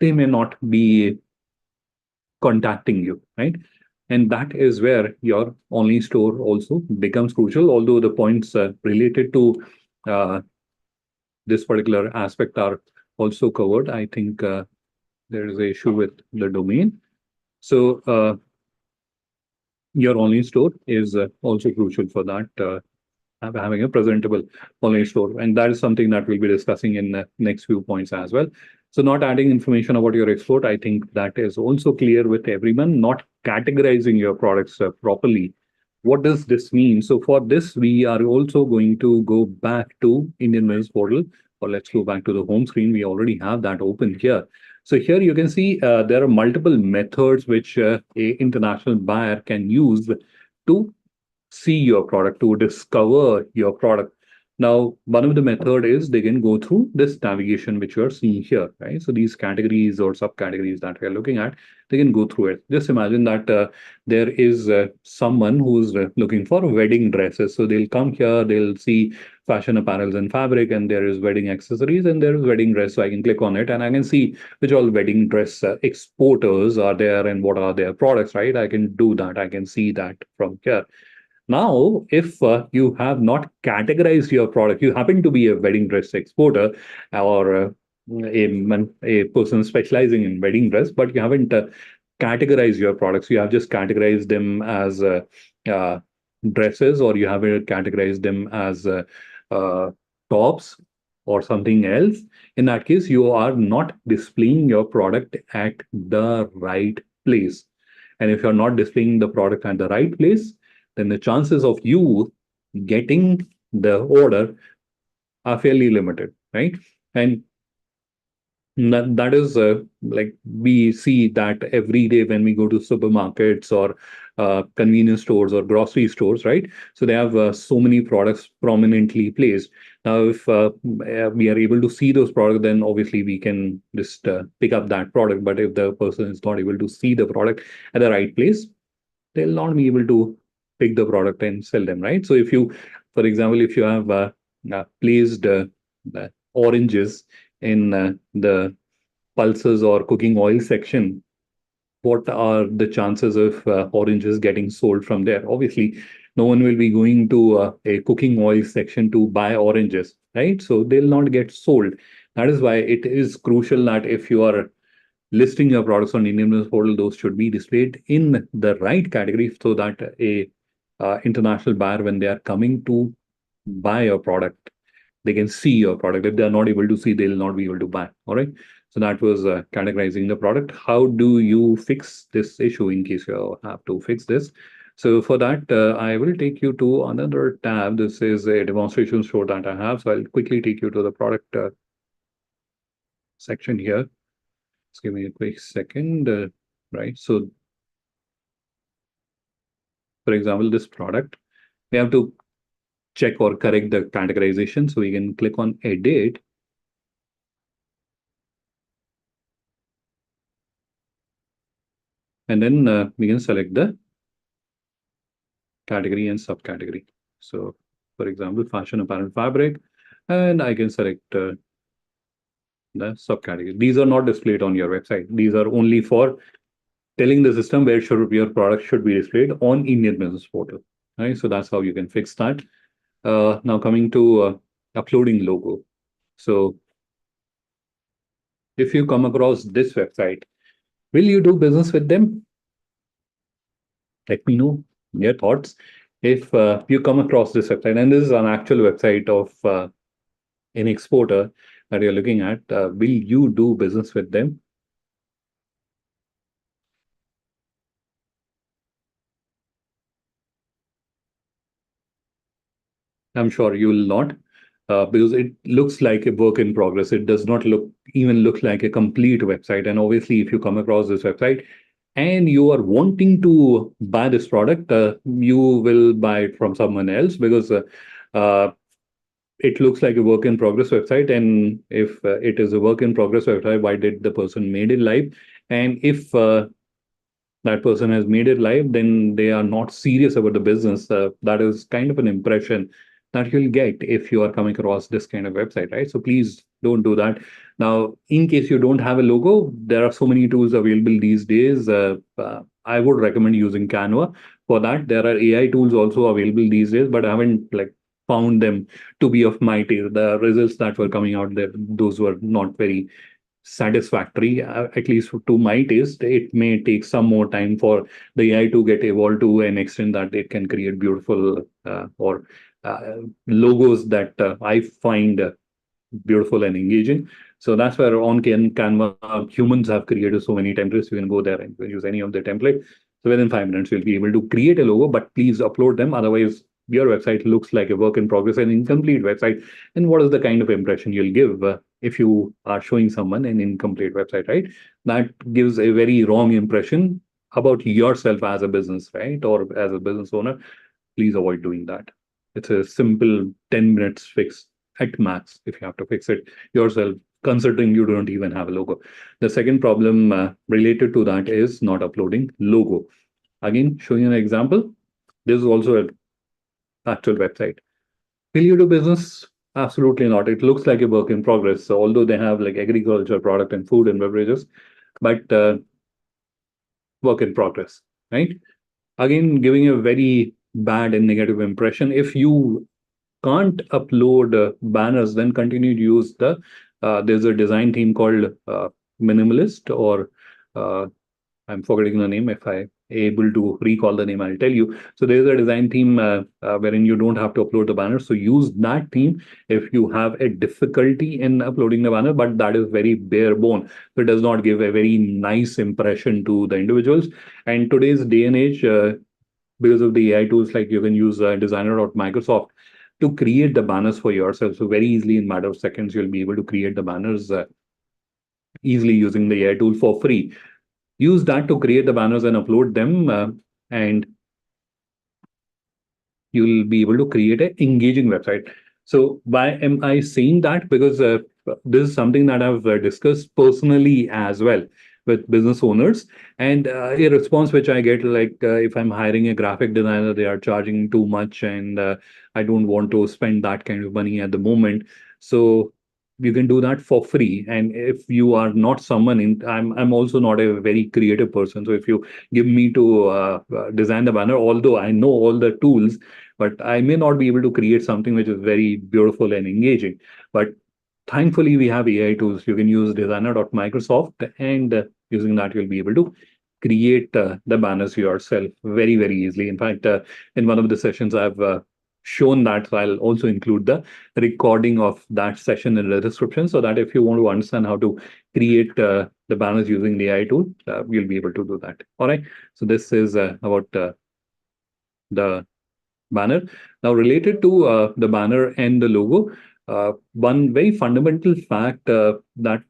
Speaker 1: they may not be contacting you, right? And that is where your online store also becomes crucial. Although the points related to uh, this particular aspect are also covered, I think there is an issue with the domain. So your online store is also crucial for that, having a presentable online store. And that is something that we'll be discussing in the next few points as well. So not adding information about your export, I think that is also clear with everyone. Not categorizing your products properly. What does this mean? So for this, we are also going to go back to Indian Business Portal, or let's go back to the home screen. We already have that open here. So here you can see there are multiple methods which a international buyer can use to see your product, to discover your product. Now, one of the method is they can go through this navigation which you are seeing here, right? So these categories or subcategories that we are looking at, they can go through it. Just imagine that there is someone who's looking for wedding dresses. So they'll come here, they'll see fashion apparels and fabric, and there is wedding accessories, and there is wedding dress. So I can click on it and I can see which all wedding dress exporters are there and what are their products, right? I can do that. I can see that from here. Now, if you have not categorized your product, you happen to be a wedding dress exporter or a person specializing in wedding dress, but you haven't categorized your products. You have just categorized them as uh, dresses, or you haven't categorized them as uh, tops or something else. In that case, you are not displaying your product at the right place. And if you're not displaying the product at the right place, then the chances of you getting the order are fairly limited, right? And that is like we see that every day when we go to supermarkets or convenience stores or grocery stores, right? So they have so many products prominently placed. Now, if we are able to see those products, then obviously we can just pick up that product. But if the person is not able to see the product at the right place, they'll not be able to pick the product and sell them, right? So if you, for example, if you have placed oranges in the pulses or cooking oil section, what are the chances of oranges getting sold from there? Obviously, no one will be going to a cooking oil section to buy oranges, right? So they'll not get sold. That is why it is crucial that if you are listing your products on Indian Business Portal, those should be displayed in the right category so that a international buyer, when they are coming to buy your product, they can see your product. If they are not able to see, they'll not be able to buy. All right. So that was categorizing the product. How do you fix this issue in case you have to fix this? So for that, I will take you to another tab. This is a demonstration show that I have. So I'll quickly take you to the product section here. Just give me a quick second. Right. So for example, this product, we have to check or correct the categorization. So we can click on edit. And then we can select the category and subcategory. So for example, fashion apparel fabric, and I can select the subcategory. These are not displayed on your website. These are only for telling the system where should your product should be displayed on Indian Business Portal. right? So that's how you can fix that. Now coming to uploading logo. So if you come across this website, will you do business with them? Let me know your thoughts. If you come across this website, and this is an actual website of an exporter that you're looking at, will you do business with them? I'm sure you will not, because it looks like a work in progress. It does not look like a complete website. And obviously, if you come across this website and you are wanting to buy this product, you will buy it from someone else because uh, it looks like a work in progress website. And if it is a work in progress website, why did the person made it live? And if that person has made it live, then they are not serious about the business. That is kind of an impression that you'll get if you are coming across this kind of website, right? So please don't do that. Now, in case you don't have a logo, there are so many tools available these days. I would recommend using Canva for that. There are AI tools also available these days, but I haven't like found them to be of my taste. The results that were coming out there, those were not very satisfactory, at least to my taste. It may take some more time for the AI to get evolved to an extent that it can create beautiful or logos that I find beautiful and engaging. So that's where on Canva, humans have created so many templates. You can go there and use any of the template. So within 5 minutes, you'll be able to create a logo, but please upload them. Otherwise, your website looks like a work in progress, an incomplete website. And what is the kind of impression you'll give if you are showing someone an incomplete website, right? That gives a very wrong impression about yourself as a business, right? Or as a business owner. Please avoid doing that. It's a simple 10 minutes fix at max if you have to fix it yourself, considering you don't even have a logo. The second problem related to that is not uploading logo. Again, showing an example, this is also an actual website. Will you do business? Absolutely not. It looks like a work in progress. So although they have like agriculture, product, and food and beverages, but work in progress, right? Again, giving a very bad and negative impression. If you can't upload banners, then continue to use there's a design team called Minimalist, or I'm forgetting the name. If I able to recall the name, I'll tell you. So there's a design team wherein you don't have to upload the banner. So use that team if you have a difficulty in uploading the banner, but that is very bare bone. So it does not give a very nice impression to the individuals. And today's day and age, because of the AI tools, like you can use Designer or Microsoft to create the banners for yourself. So very easily, in matter of seconds, you'll be able to create the banners easily using the AI tool for free. Use that to create the banners and upload them, and you'll be able to create an engaging website. So why am I saying that? Because this is something that I've discussed personally as well with business owners, and a response which I get, like if I'm hiring a graphic designer, they are charging too much, and I don't want to spend that kind of money at the moment. So you can do that for free. And if you are not someone in, I'm also not a very creative person. So if you give me to design the banner, although I know all the tools, but I may not be able to create something which is very beautiful and engaging. But thankfully, we have AI tools. You can use designer.microsoft, and using that, you'll be able to create the banners yourself very, very easily. In fact, in one of the sessions, I've shown that. So I'll also include the recording of that session in the description, so that if you want to understand how to create the banners using the AI tool, you'll be able to do that. All right. So this is about the banner. Now, related to the banner and the logo, one very fundamental fact that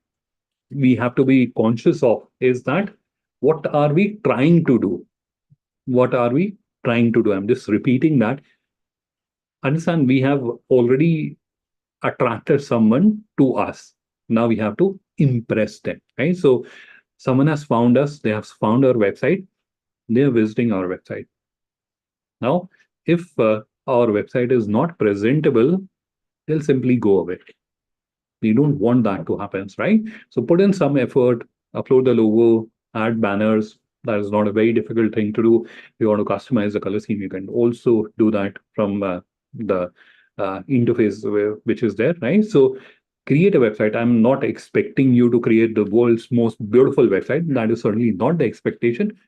Speaker 1: we have to be conscious of is that what are we trying to do? What are we trying to do? I'm just repeating that. Understand, we have already attracted someone to us. Now we have to impress them, right? So someone has found us, they have found our website, they are visiting our website. Now, if our website is not presentable, they'll simply go away. We don't want that to happen, right? So put in some effort, upload the logo, add banners, That is not a very difficult thing to do. If you want to customize the color scheme, you can also do that from the interface which is there, right? So create a website. I'm not expecting you to create the world's most beautiful website. That is certainly not the expectation,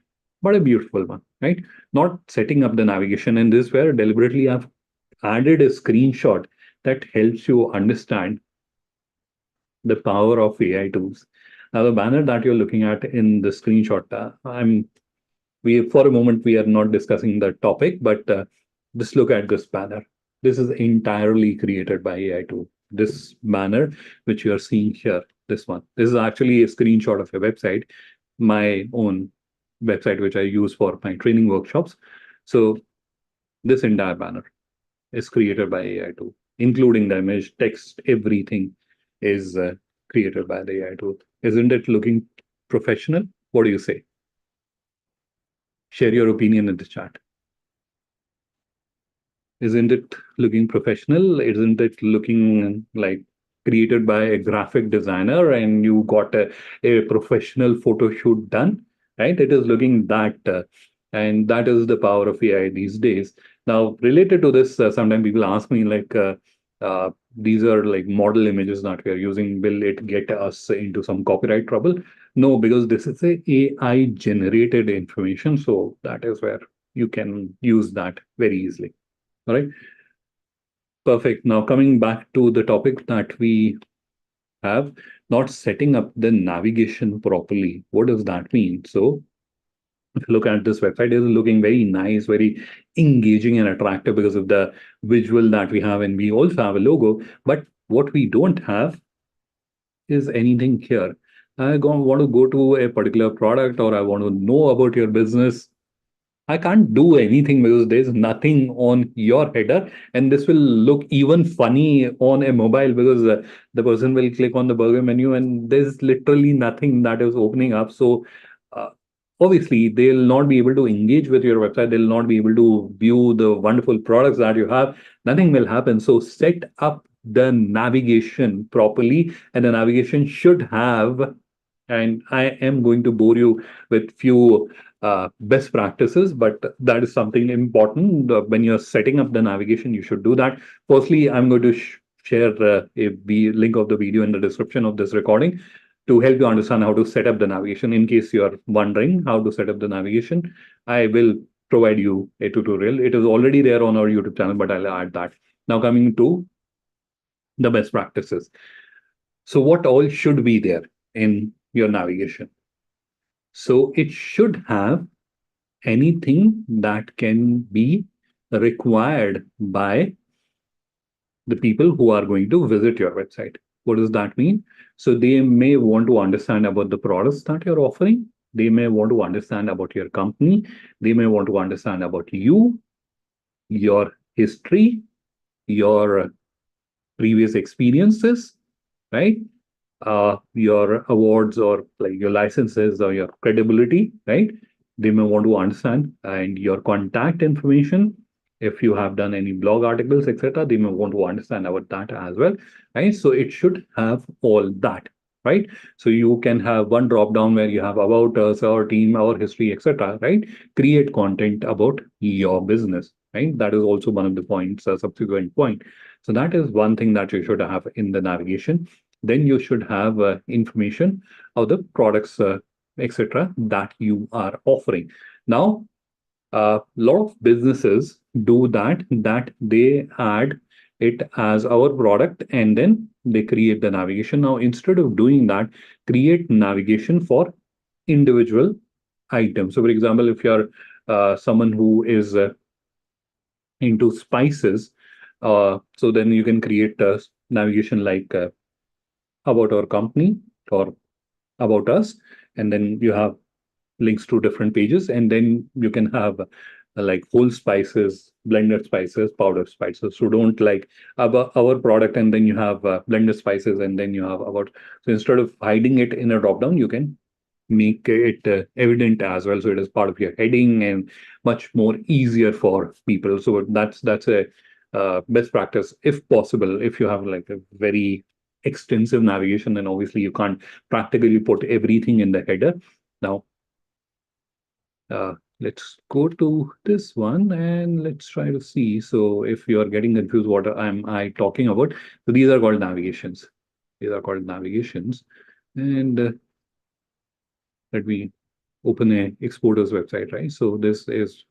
Speaker 1: but a beautiful one, right? Not setting up the navigation. And this where deliberately I've added a screenshot that helps you understand the power of AI tools. Now, the banner that you're looking at in the screenshot, we for a moment we are not discussing the topic, but just look at this banner. This is entirely created by AI tool. This banner, which you are seeing here, this is actually a screenshot of a website, my own website, which I use for my training workshops. So this entire banner is created by AI tool, including the image, text, everything is created by the AI tool. Isn't it looking professional? What do you say? Share your opinion in the chat. Isn't it looking professional? Isn't it looking like created by a graphic designer and you got a professional photo shoot done, right? It is looking that, and that is the power of AI these days. Now, related to this, sometimes people ask me like, these are like model images that we are using. Will it get us into some copyright trouble? No, because this is a AI generated information. So that is where you can use that very easily. All right. Perfect. Now coming back to the topic that we have, not setting up the navigation properly. What does that mean? So if you look at this website, it is looking very nice, very engaging and attractive because of the visual that we have. And we also have a logo. But what we don't have is anything here. Want to go to a particular product or I want to know about your business. I can't do anything because there's nothing on your header, and this will look even funny on a mobile because the person will click on the burger menu and there's literally nothing that is opening up. So, uh, obviously, they'll not be able to engage with your website. They'll not be able to view the wonderful products that you have. Nothing will happen. So, set up the navigation properly, and the navigation should have. And I am going to bore you with few best practices, but that is something important. When you're setting up the navigation, you should do that. Firstly, I'm going to share link of the video in the description of this recording to help you understand how to set up the navigation. In case you're wondering how to set up the navigation, I will provide you a tutorial. It is already there on our YouTube channel, but I'll add that. Now coming to the best practices. So what all should be there in your navigation? So it should have anything that can be required by the people who are going to visit your website. What does that mean? So they may want to understand about the products that you're offering. They may want to understand about your company. They may want to understand about you, your history, your previous experiences, right? Your awards or like your licenses or your credibility, right? They may want to understand and your contact information. If you have done any blog articles, etc., they may want to understand about that as well, right? So it should have all that, right? So you can have one drop down where you have about us, our team, our history, etc., right? Create content about your business, right? That is also one of the points, a subsequent point. So that is one thing that you should have in the navigation. Then you should have information of the products, etc., that you are offering. Now, a lot of businesses do that they add it as our product and then they create the navigation. Now, instead of doing that, create navigation for individual items. So, for example, if you're someone who is into spices, so then you can create a navigation like about our company or about us, and then you have links to different pages, and then you can have like whole spices, blended spices, powdered spices. So don't like our product and then you have blended spices and then you have about. So instead of hiding it in a drop down, you can make it evident as well. So it is part of your heading and much more easier for people. So that's a best practice if possible. If you have like a very extensive navigation, then obviously you can't practically put everything in the header. Now, Let's go to this one and let's try to see. So if you are getting confused, what am I talking about? So these are called navigations. These are called navigations. And let me open a exporter's website, right? So this is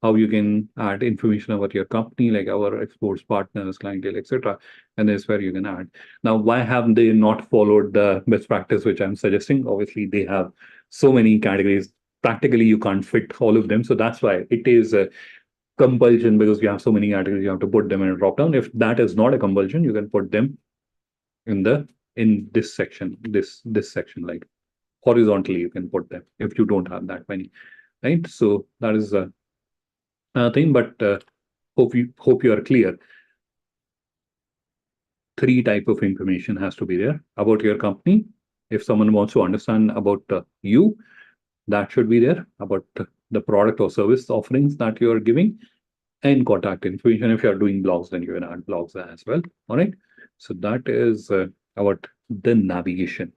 Speaker 1: how you can add information about your company, like our exports partners, clientele, etc. And that's where you can add. Now, why have they not followed the best practice which I'm suggesting? Obviously, they have so many categories. Practically, you can't fit all of them. So that's why it is a compulsion, because you have so many categories, you have to put them in a drop down. If that is not a compulsion, you can put them in this section, this section, like horizontally, you can put them if you don't have that many, right? So that is a thing, but hope you are clear. Three type of information has to be there about your company. If someone wants to understand about you, that should be there, about the product or service offerings that you are giving, and contact information. If you are doing blogs, then you can add blogs as well. All right. So that is about the navigation.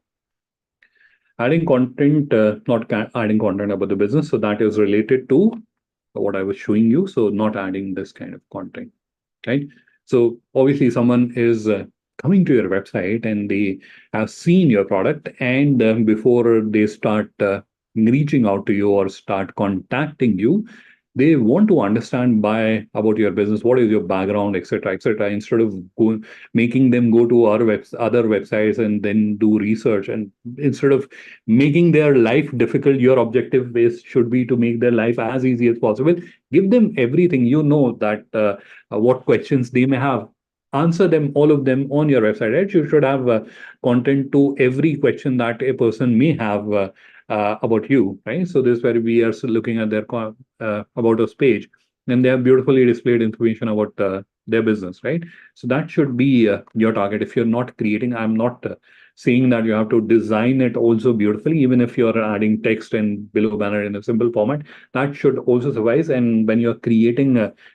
Speaker 1: Adding content, not adding content about the business. So that is related to what I was showing you. So not adding this kind of content, right? So obviously someone is coming to your website and they have seen your product, and before they start reaching out to you or start contacting you, they want to understand by about your business, what is your background, etc., etc. Instead of making them go to our other websites and then do research, and instead of making their life difficult, your objective base should be to make their life as easy as possible. Give them everything. You know that what questions they may have, answer them, all of them on your website, right? You should have content to every question that a person may have about you, right? So this is where we are looking at their about us page, and they have beautifully displayed information about their business, right? So that should be your target. If you're not creating, I'm not saying that you have to design it also beautifully. Even if you're adding text and below banner in a simple format, that should also suffice. And when you're creating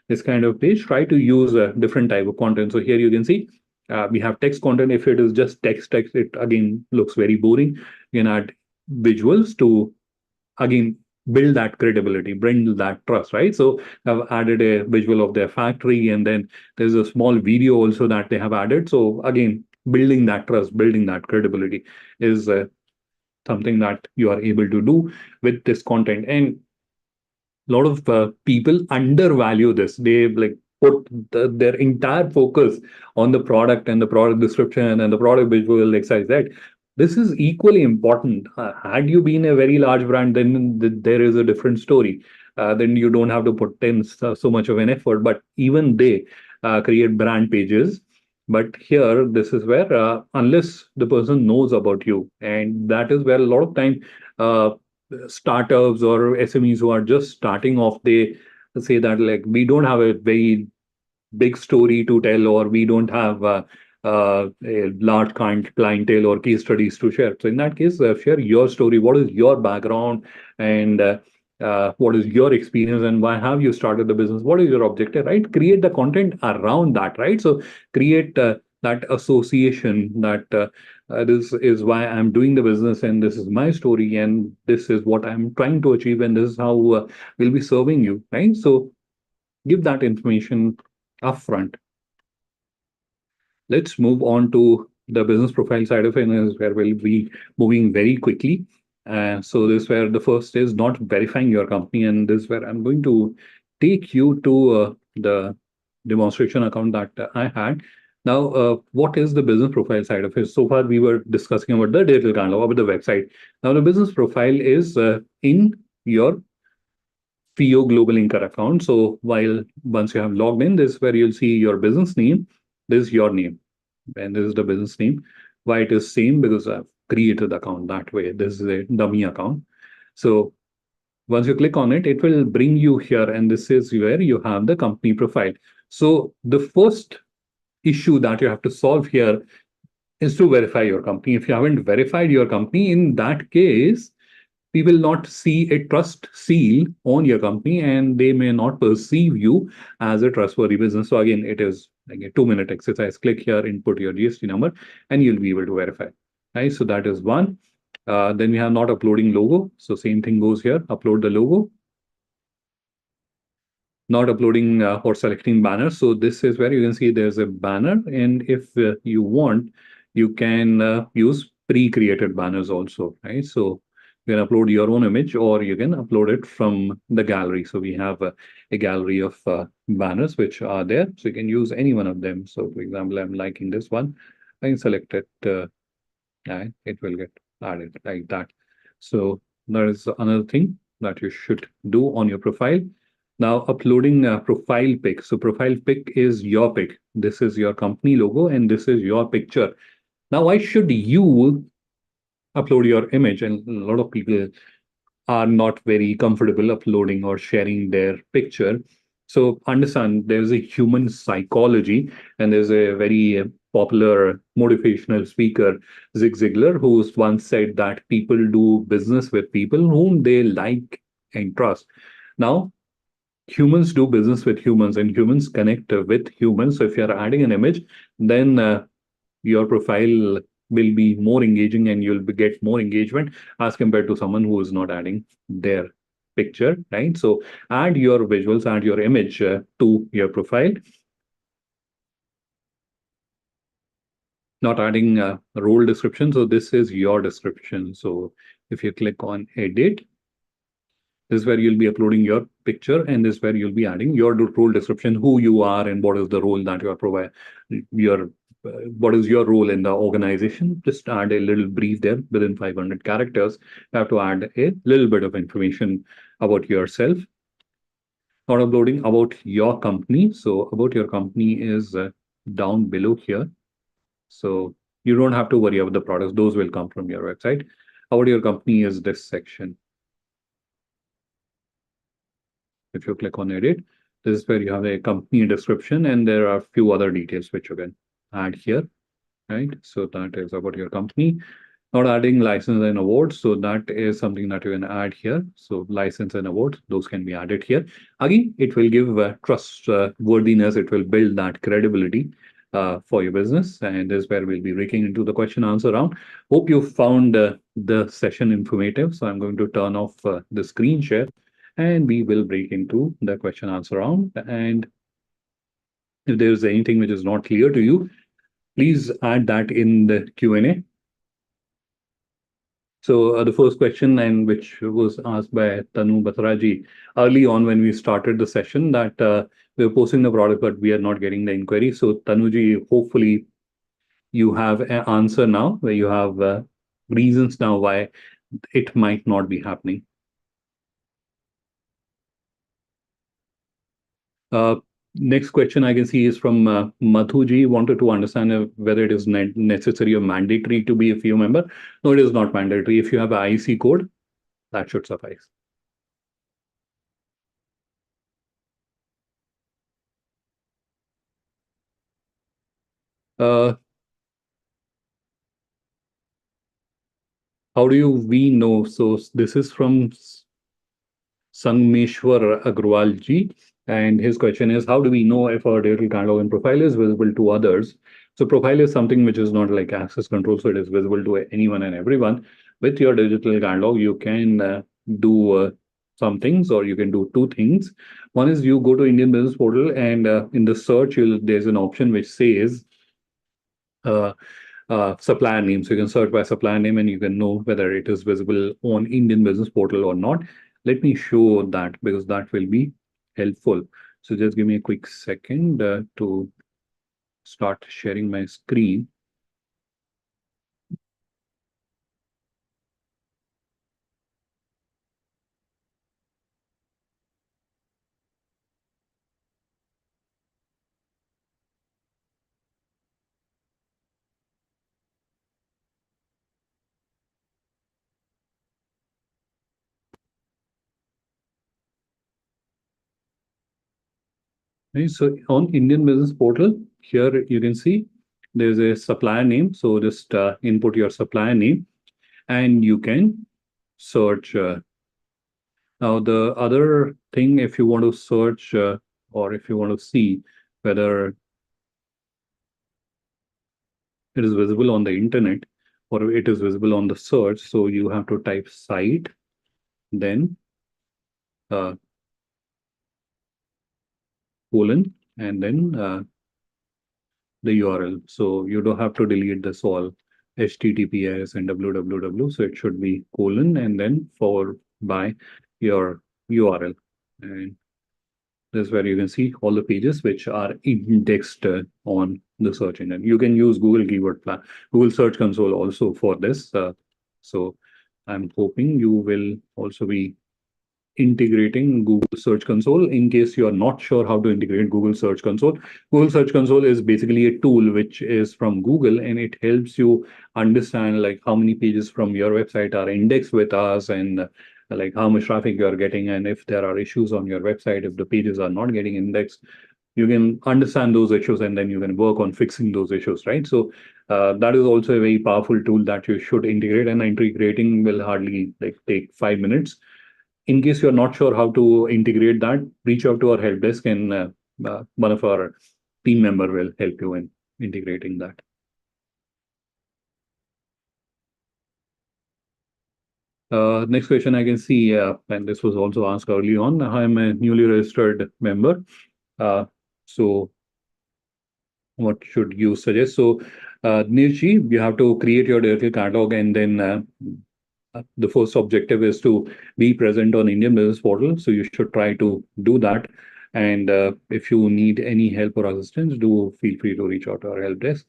Speaker 1: this kind of page, try to use a different type of content. So here you can see we have text content. If it is just text, it again looks very boring. You can add visuals to again build that credibility, bring that trust, right? So I've added a visual of their factory, and then there's a small video also that they have added. So again, building that trust, building that credibility is something that you are able to do with this content. And a lot of people undervalue this. They like put their entire focus on the product and the product description and the product visual exercise, that this is equally important. Had you been a very large brand, then there is a different story. Then you don't have to put in so much of an effort. But even they create brand pages. But here, this is where, unless the person knows about you, and that is where a lot of time uh, startups or SMEs who are just starting off, they say that like we don't have a very big story to tell, or we don't have a large clientele or case studies to share. So in that case, share your story. What is your background, and what is your experience, and why have you started the business? What is your objective, right? Create the content around that, right? So create that association, that this is why I'm doing the business, and this is my story, and this is what I'm trying to achieve, and this is how we'll be serving you, right? So give that information upfront. Let's move on to the business profile side of it, where we'll be moving very quickly. So this is where the first is not verifying your company, and this is where I'm going to take you to the demonstration account that I had. Now, what is the business profile side of it? So far, we were discussing about the digital catalog, about the website. Now, the business profile is in your FIEO GlobalLinker account. So while once you have logged in, this is where you'll see your business name. This is your name, and this is the business name. Why it is same? Because I've created the account that way. This is a dummy account. So once you click on it, it will bring you here, and this is where you have the company profile. So the first issue that you have to solve here is to verify your company. If you haven't verified your company, in that case, we will not see a trust seal on your company, and they may not perceive you as a trustworthy business. So again, it is like a 2-minute exercise. Click here, input your GST number, and you'll be able to verify. Right. So that is one. Then we have not uploading logo. So same thing goes here. Upload the logo. not uploading or selecting banners. So this is where you can see there's a banner, and if you want, you can use pre-created banners also, right? So you can upload your own image or you can upload it from the gallery. So we have a gallery of banners which are there. So you can use any one of them. So for example, I'm liking this one. I can select it and it will get added like that. So that is another thing that you should do on your profile. Now uploading a profile pic. So profile pic is your pic. This is your company logo and this is your picture. Now why should you upload your image? And a lot of people are not very comfortable uploading or sharing their picture. So understand there's a human psychology, and there's a very popular motivational speaker, Zig Ziglar, who's once said that people do business with people whom they like and trust. Now, humans do business with humans, and humans connect with humans. So if you're adding an image, then your profile will be more engaging and you'll get more engagement as compared to someone who is not adding their picture, right? So add your visuals, add your image to your profile, not adding a role description. So this is your description. So if you click on edit, this is where you'll be uploading your picture, and this is where you'll be adding your role description, who you are and what is the role that you are providing, your what is your role in the organization. Just add a little brief there within 500 characters. You have to add a little bit of information about yourself. Not uploading about your company. So about your company is down below here. So you don't have to worry about the products. Those will come from your website. About your company is this section. If you click on edit, this is where you have a company description, and there are a few other details which you can add here, right? So that is about your company. Not adding license and awards, so that is something that you can add here. So license and awards, those can be added here. Again, it will give trust worthiness. It will build that credibility for your business, and this is where we'll be breaking into the question answer round. Hope you found the session informative. So I'm going to turn off the screen share, and we will break into the question answer round. And if there's anything which is not clear to you, please add that in the Q&A. So the first question, and which was asked by Tanu Batraji early on when we started the session, that we are posting the product, but we are not getting the inquiry. So Tanuji, hopefully you have an answer now, where you have reasons now why it might not be happening. Next question I can see is from Madhuji. Wanted to understand whether it is necessary or mandatory to be a FIEO member. No, it is not mandatory. If you have an IC code, that should suffice. Uh, how do we know? So this is from Sangmeshwar Agrawal ji, and his question is, how do we know if our digital catalog and profile is visible to others? So profile is something which is not like access control, so it is visible to anyone and everyone. With your digital catalog, you can do some things, or you can do two things. One is you go to Indian Business Portal, and in the search, there's an option which says uh, supplier name. So you can search by supplier name and you can know whether it is visible on Indian Business Portal or not. Let me show that, because that will be helpful. So just give me a quick second to start sharing my screen. Right, so on Indian Business Portal, here you can see there's a supplier name. So just input your supplier name and you can search. Now, the other thing, if you want to search or if you want to see whether it is visible on the internet or it is visible on the search, so you have to type site, then colon and then the URL. So you don't have to delete this all HTTPS and www. So it should be colon and then followed by your URL. And this is where you can see all the pages which are indexed on the search engine. You can use Google Search Console also for this. So I'm hoping you will also be integrating Google Search Console. In case you are not sure how to integrate Google Search Console, Google Search Console is basically a tool which is from Google, and it helps you understand like how many pages from your website are indexed with us, and like how much traffic you are getting, and if there are issues on your website, if the pages are not getting indexed, you can understand those issues and then you can work on fixing those issues, right? So that is also a very powerful tool that you should integrate, and integrating will hardly like take 5 minutes. In case you're not sure how to integrate that, reach out to our help desk, and one of our team member will help you in integrating that. Next question I can see, and this was also asked early on. I'm a newly registered member. So what should you suggest? So, Nirji, you have to create your directory catalog, and then the first objective is to be present on Indian Business Portal. So you should try to do that. And if you need any help or assistance, do feel free to reach out to our help desk.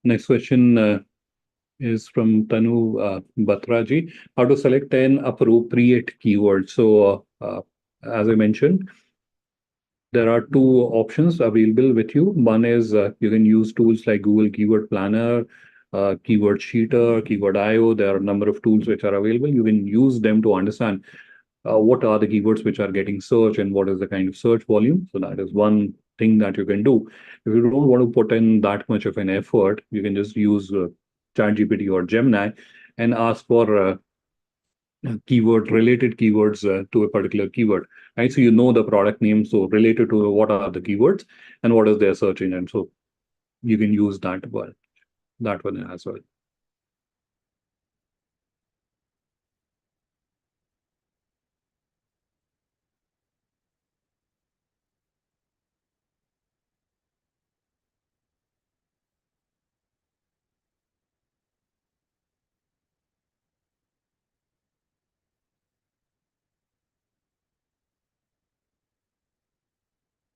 Speaker 1: Next question is from Tanu Batraji. How to select an appropriate keyword? So as I mentioned, there are two options available with you. One is you can use tools like Google Keyword Planner, Keyword Sheeter, Keyword IO. There are a number of tools which are available. You can use them to understand what are the keywords which are getting searched and what is the kind of search volume. So that is one thing that you can do. If you don't want to put in that much of an effort, you can just use ChatGPT or Gemini and ask for keyword related keywords to a particular keyword, right? So you know the product name, so related to what are the keywords and what is their search engine. So you can use that one as well.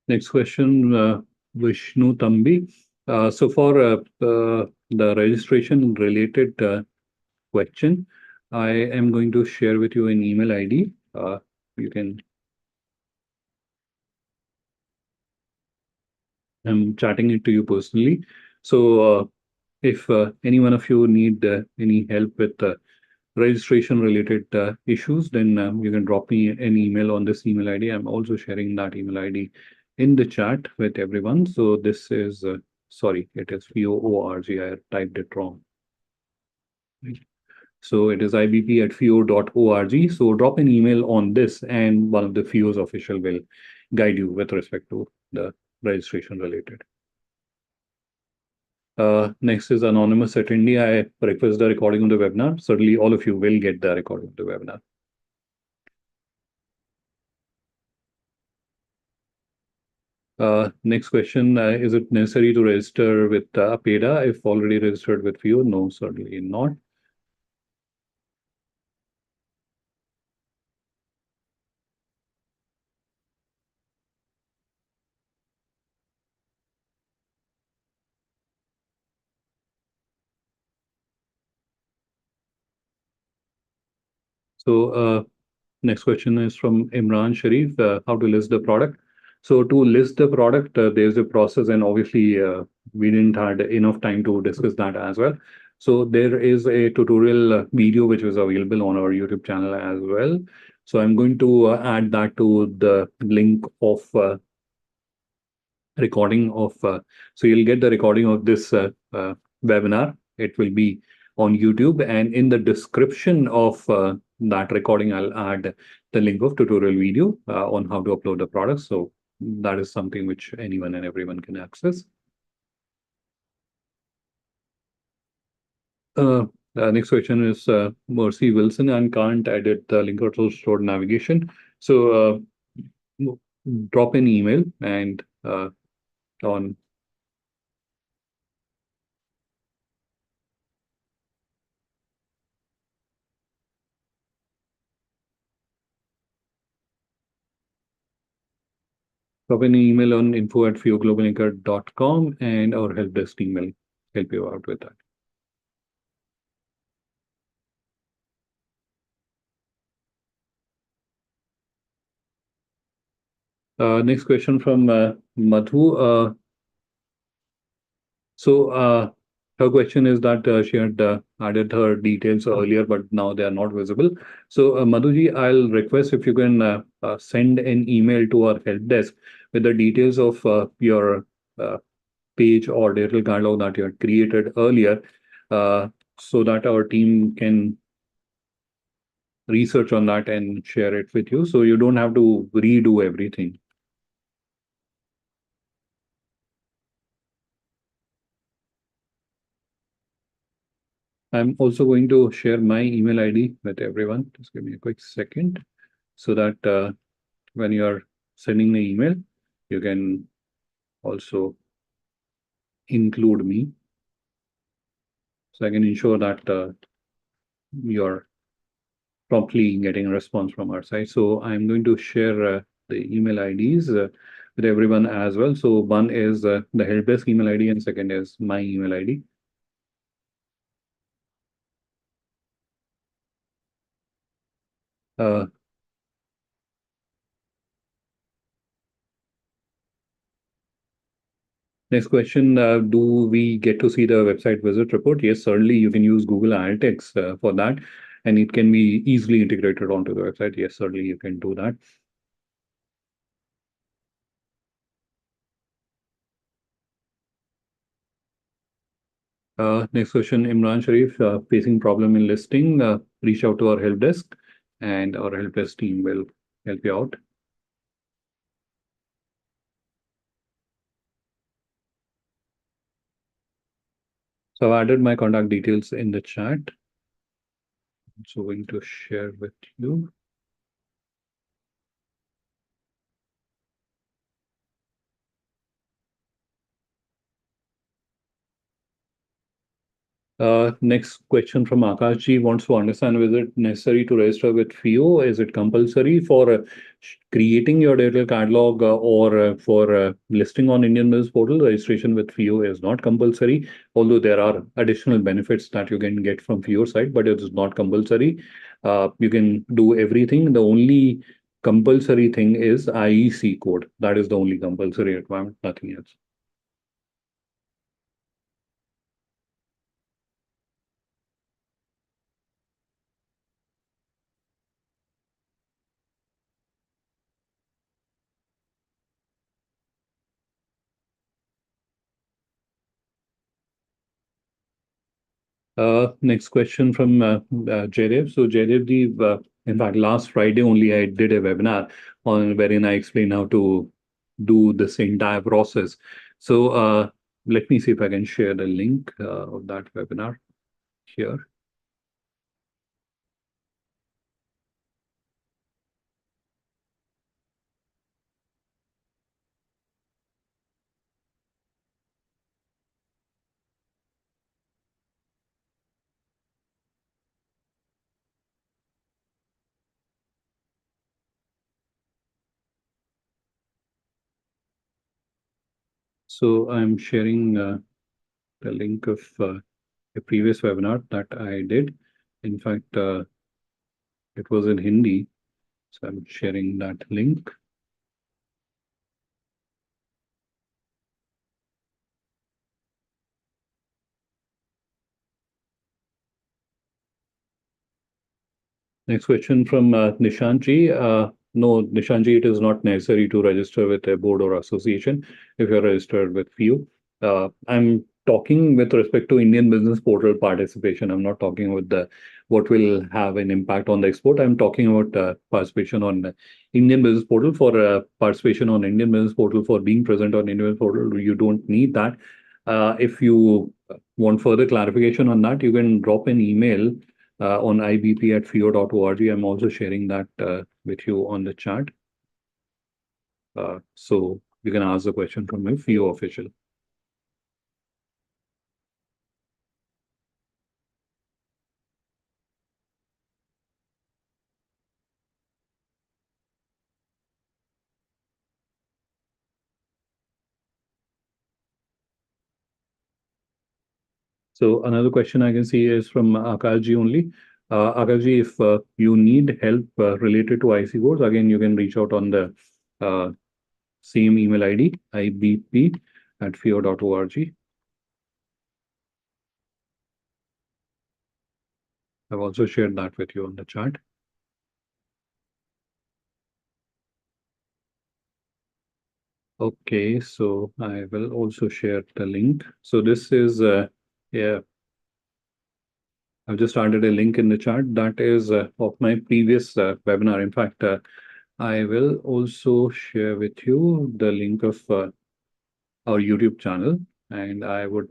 Speaker 1: Next question, Vishnu Tambi. So for the registration related question, I am going to share with you an email ID. You can, I'm chatting it to you personally. So if any one of you need any help with registration related issues, then you can drop me an email on this email ID. I'm also sharing that email ID in the chat with everyone. So this is, sorry, it is FIEO.org. I typed it wrong. So it is ibp at FIEO.org. So drop an email on this, and one of the FIEO's official will guide you with respect to the registration related. Next is anonymous attendee. I request the recording of the webinar. Certainly, all of you will get the recording of the webinar. Next question, is it necessary to register with PEDA if already registered with FIEO? No, certainly not. So next question is from Imran Sharif, how to list the product. So to list the product, there's a process, and obviously we didn't had enough time to discuss that as well. So there is a tutorial video which is available on our YouTube channel as well. So I'm going to add that to the link of recording of, so you'll get the recording of this webinar. It will be on YouTube, and in the description of that recording, I'll add the link of tutorial video on how to upload the product. So that is something which anyone and everyone can access. Next question is Mercy Wilson and can't edit the linker to stored navigation. So drop an email and on drop an email on info@fiogloballinker.com and our help desk team will help you out with that. Next question from Madhu. So her question is that she had added her details earlier, but now they are not visible. So Madhuji, I'll request if you can send an email to our help desk with the details of your uh, page or digital catalog that you had created earlier, uh, so that our team can research on that and share it with you. So you don't have to redo everything. I'm also going to share my email ID with everyone. Just give me a quick second so that when you're sending the email, you can also include me. So I can ensure that you're promptly getting a response from our side. So I'm going to share the email IDs with everyone as well. So one is the help desk email ID and second is my email ID. Uh, Next question, do we get to see the website visit report? Yes, certainly you can use Google Analytics for that, and it can be easily integrated onto the website. Yes, certainly you can do that. Next question, Imran Sharif, facing problem in listing, reach out to our help desk and our help desk team will help you out. So I've added my contact details in the chat. So going to share with you. Next question from Akash wants to understand whether it necessary to register with FIEO. Is it compulsory for creating your digital catalog or for listing on Indian Business Portal? Registration with FIEO is not compulsory, although there are additional benefits that you can get from FIEO side, but it is not compulsory. You can do everything. The only compulsory thing is IEC code. That is the only compulsory requirement, nothing else. Next question from Jaidev. So Jaidev, in fact, last Friday only I did a webinar on wherein I explained how to do this entire process. So let me see if I can share the link of that webinar here. So I'm sharing the link of a previous webinar that I did. In fact, it was in Hindi. So I'm sharing that link. Next question from Nishanji. No, Nishanji, it is not necessary to register with a board or association if you're registered with FIEO. I'm talking with respect to Indian Business Portal participation. I'm not talking about the what will have an impact on the export. I'm talking about participation on Indian Business Portal. For participation on Indian Business Portal, for being present on Indian Business Portal, you don't need that. If you want further clarification on that, you can drop an email on ibp@fio.org. I'm also sharing that with you on the chat. So you can ask the question from my FIEO official. So another question I can see is from Akashji only. Akashji, if you need help related to IC codes, again, you can reach out on the same email ID, ibp@fio.org. I've also shared that with you on the chat. Okay, so I will also share the link. So this is, yeah, I've just added a link in the chat that is of my previous webinar. In fact, I will also share with you the link of our YouTube channel, and I would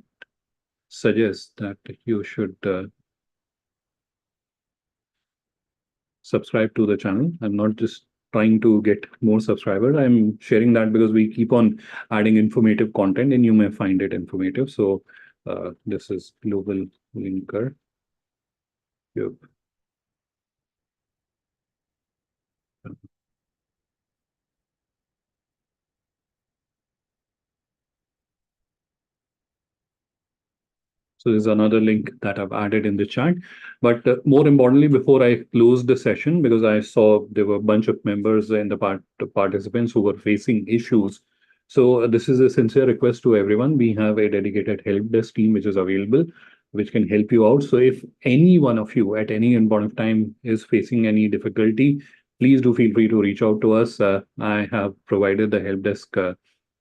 Speaker 1: suggest that you should subscribe to the channel. I'm not just trying to get more subscribers. I'm sharing that because we keep on adding informative content and you may find it informative. So this is GlobalLinker. Yep. So there's another link that I've added in the chat. But more importantly, before I close the session, because I saw there were a bunch of members and the participants who were facing issues. So this is a sincere request to everyone. We have a dedicated help desk team which is available, which can help you out. So if any one of you at any point of time is facing any difficulty, please do feel free to reach out to us. I have provided the help desk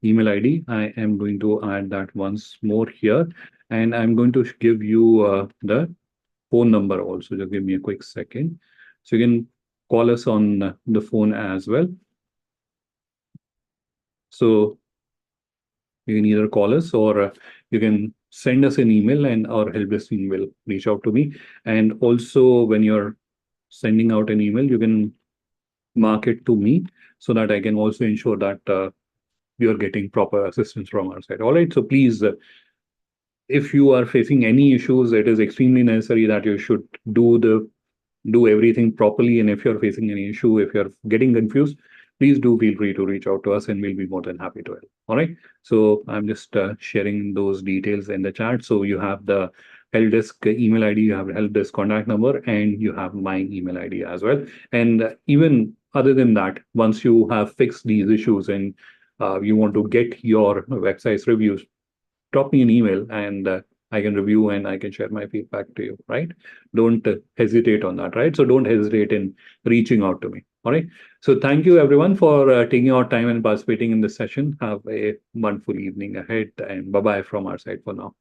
Speaker 1: email ID. I am going to add that once more here. And I'm going to give you the phone number also. Just give me a quick second. So you can call us on the phone as well. So you can either call us or you can send us an email and our help desk team will reach out to me. And also when you're sending out an email, you can mark it to me so that I can also ensure that you're getting proper assistance from our side. All right. So please, if you are facing any issues, it is extremely necessary that you should do everything properly. And if you're facing any issue, if you're getting confused, please do feel free to reach out to us and we'll be more than happy to help. All right. So I'm just sharing those details in the chat. So you have the help desk email ID, you have help desk contact number, and you have my email ID as well. And even other than that, once you have fixed these issues and you want to get your website's reviews, drop me an email and I can review and I can share my feedback to you, right? Don't hesitate on that, right? So don't hesitate in reaching out to me. All right. So thank you everyone for taking our time and participating in this session. Have a wonderful evening ahead and bye-bye from our side for now.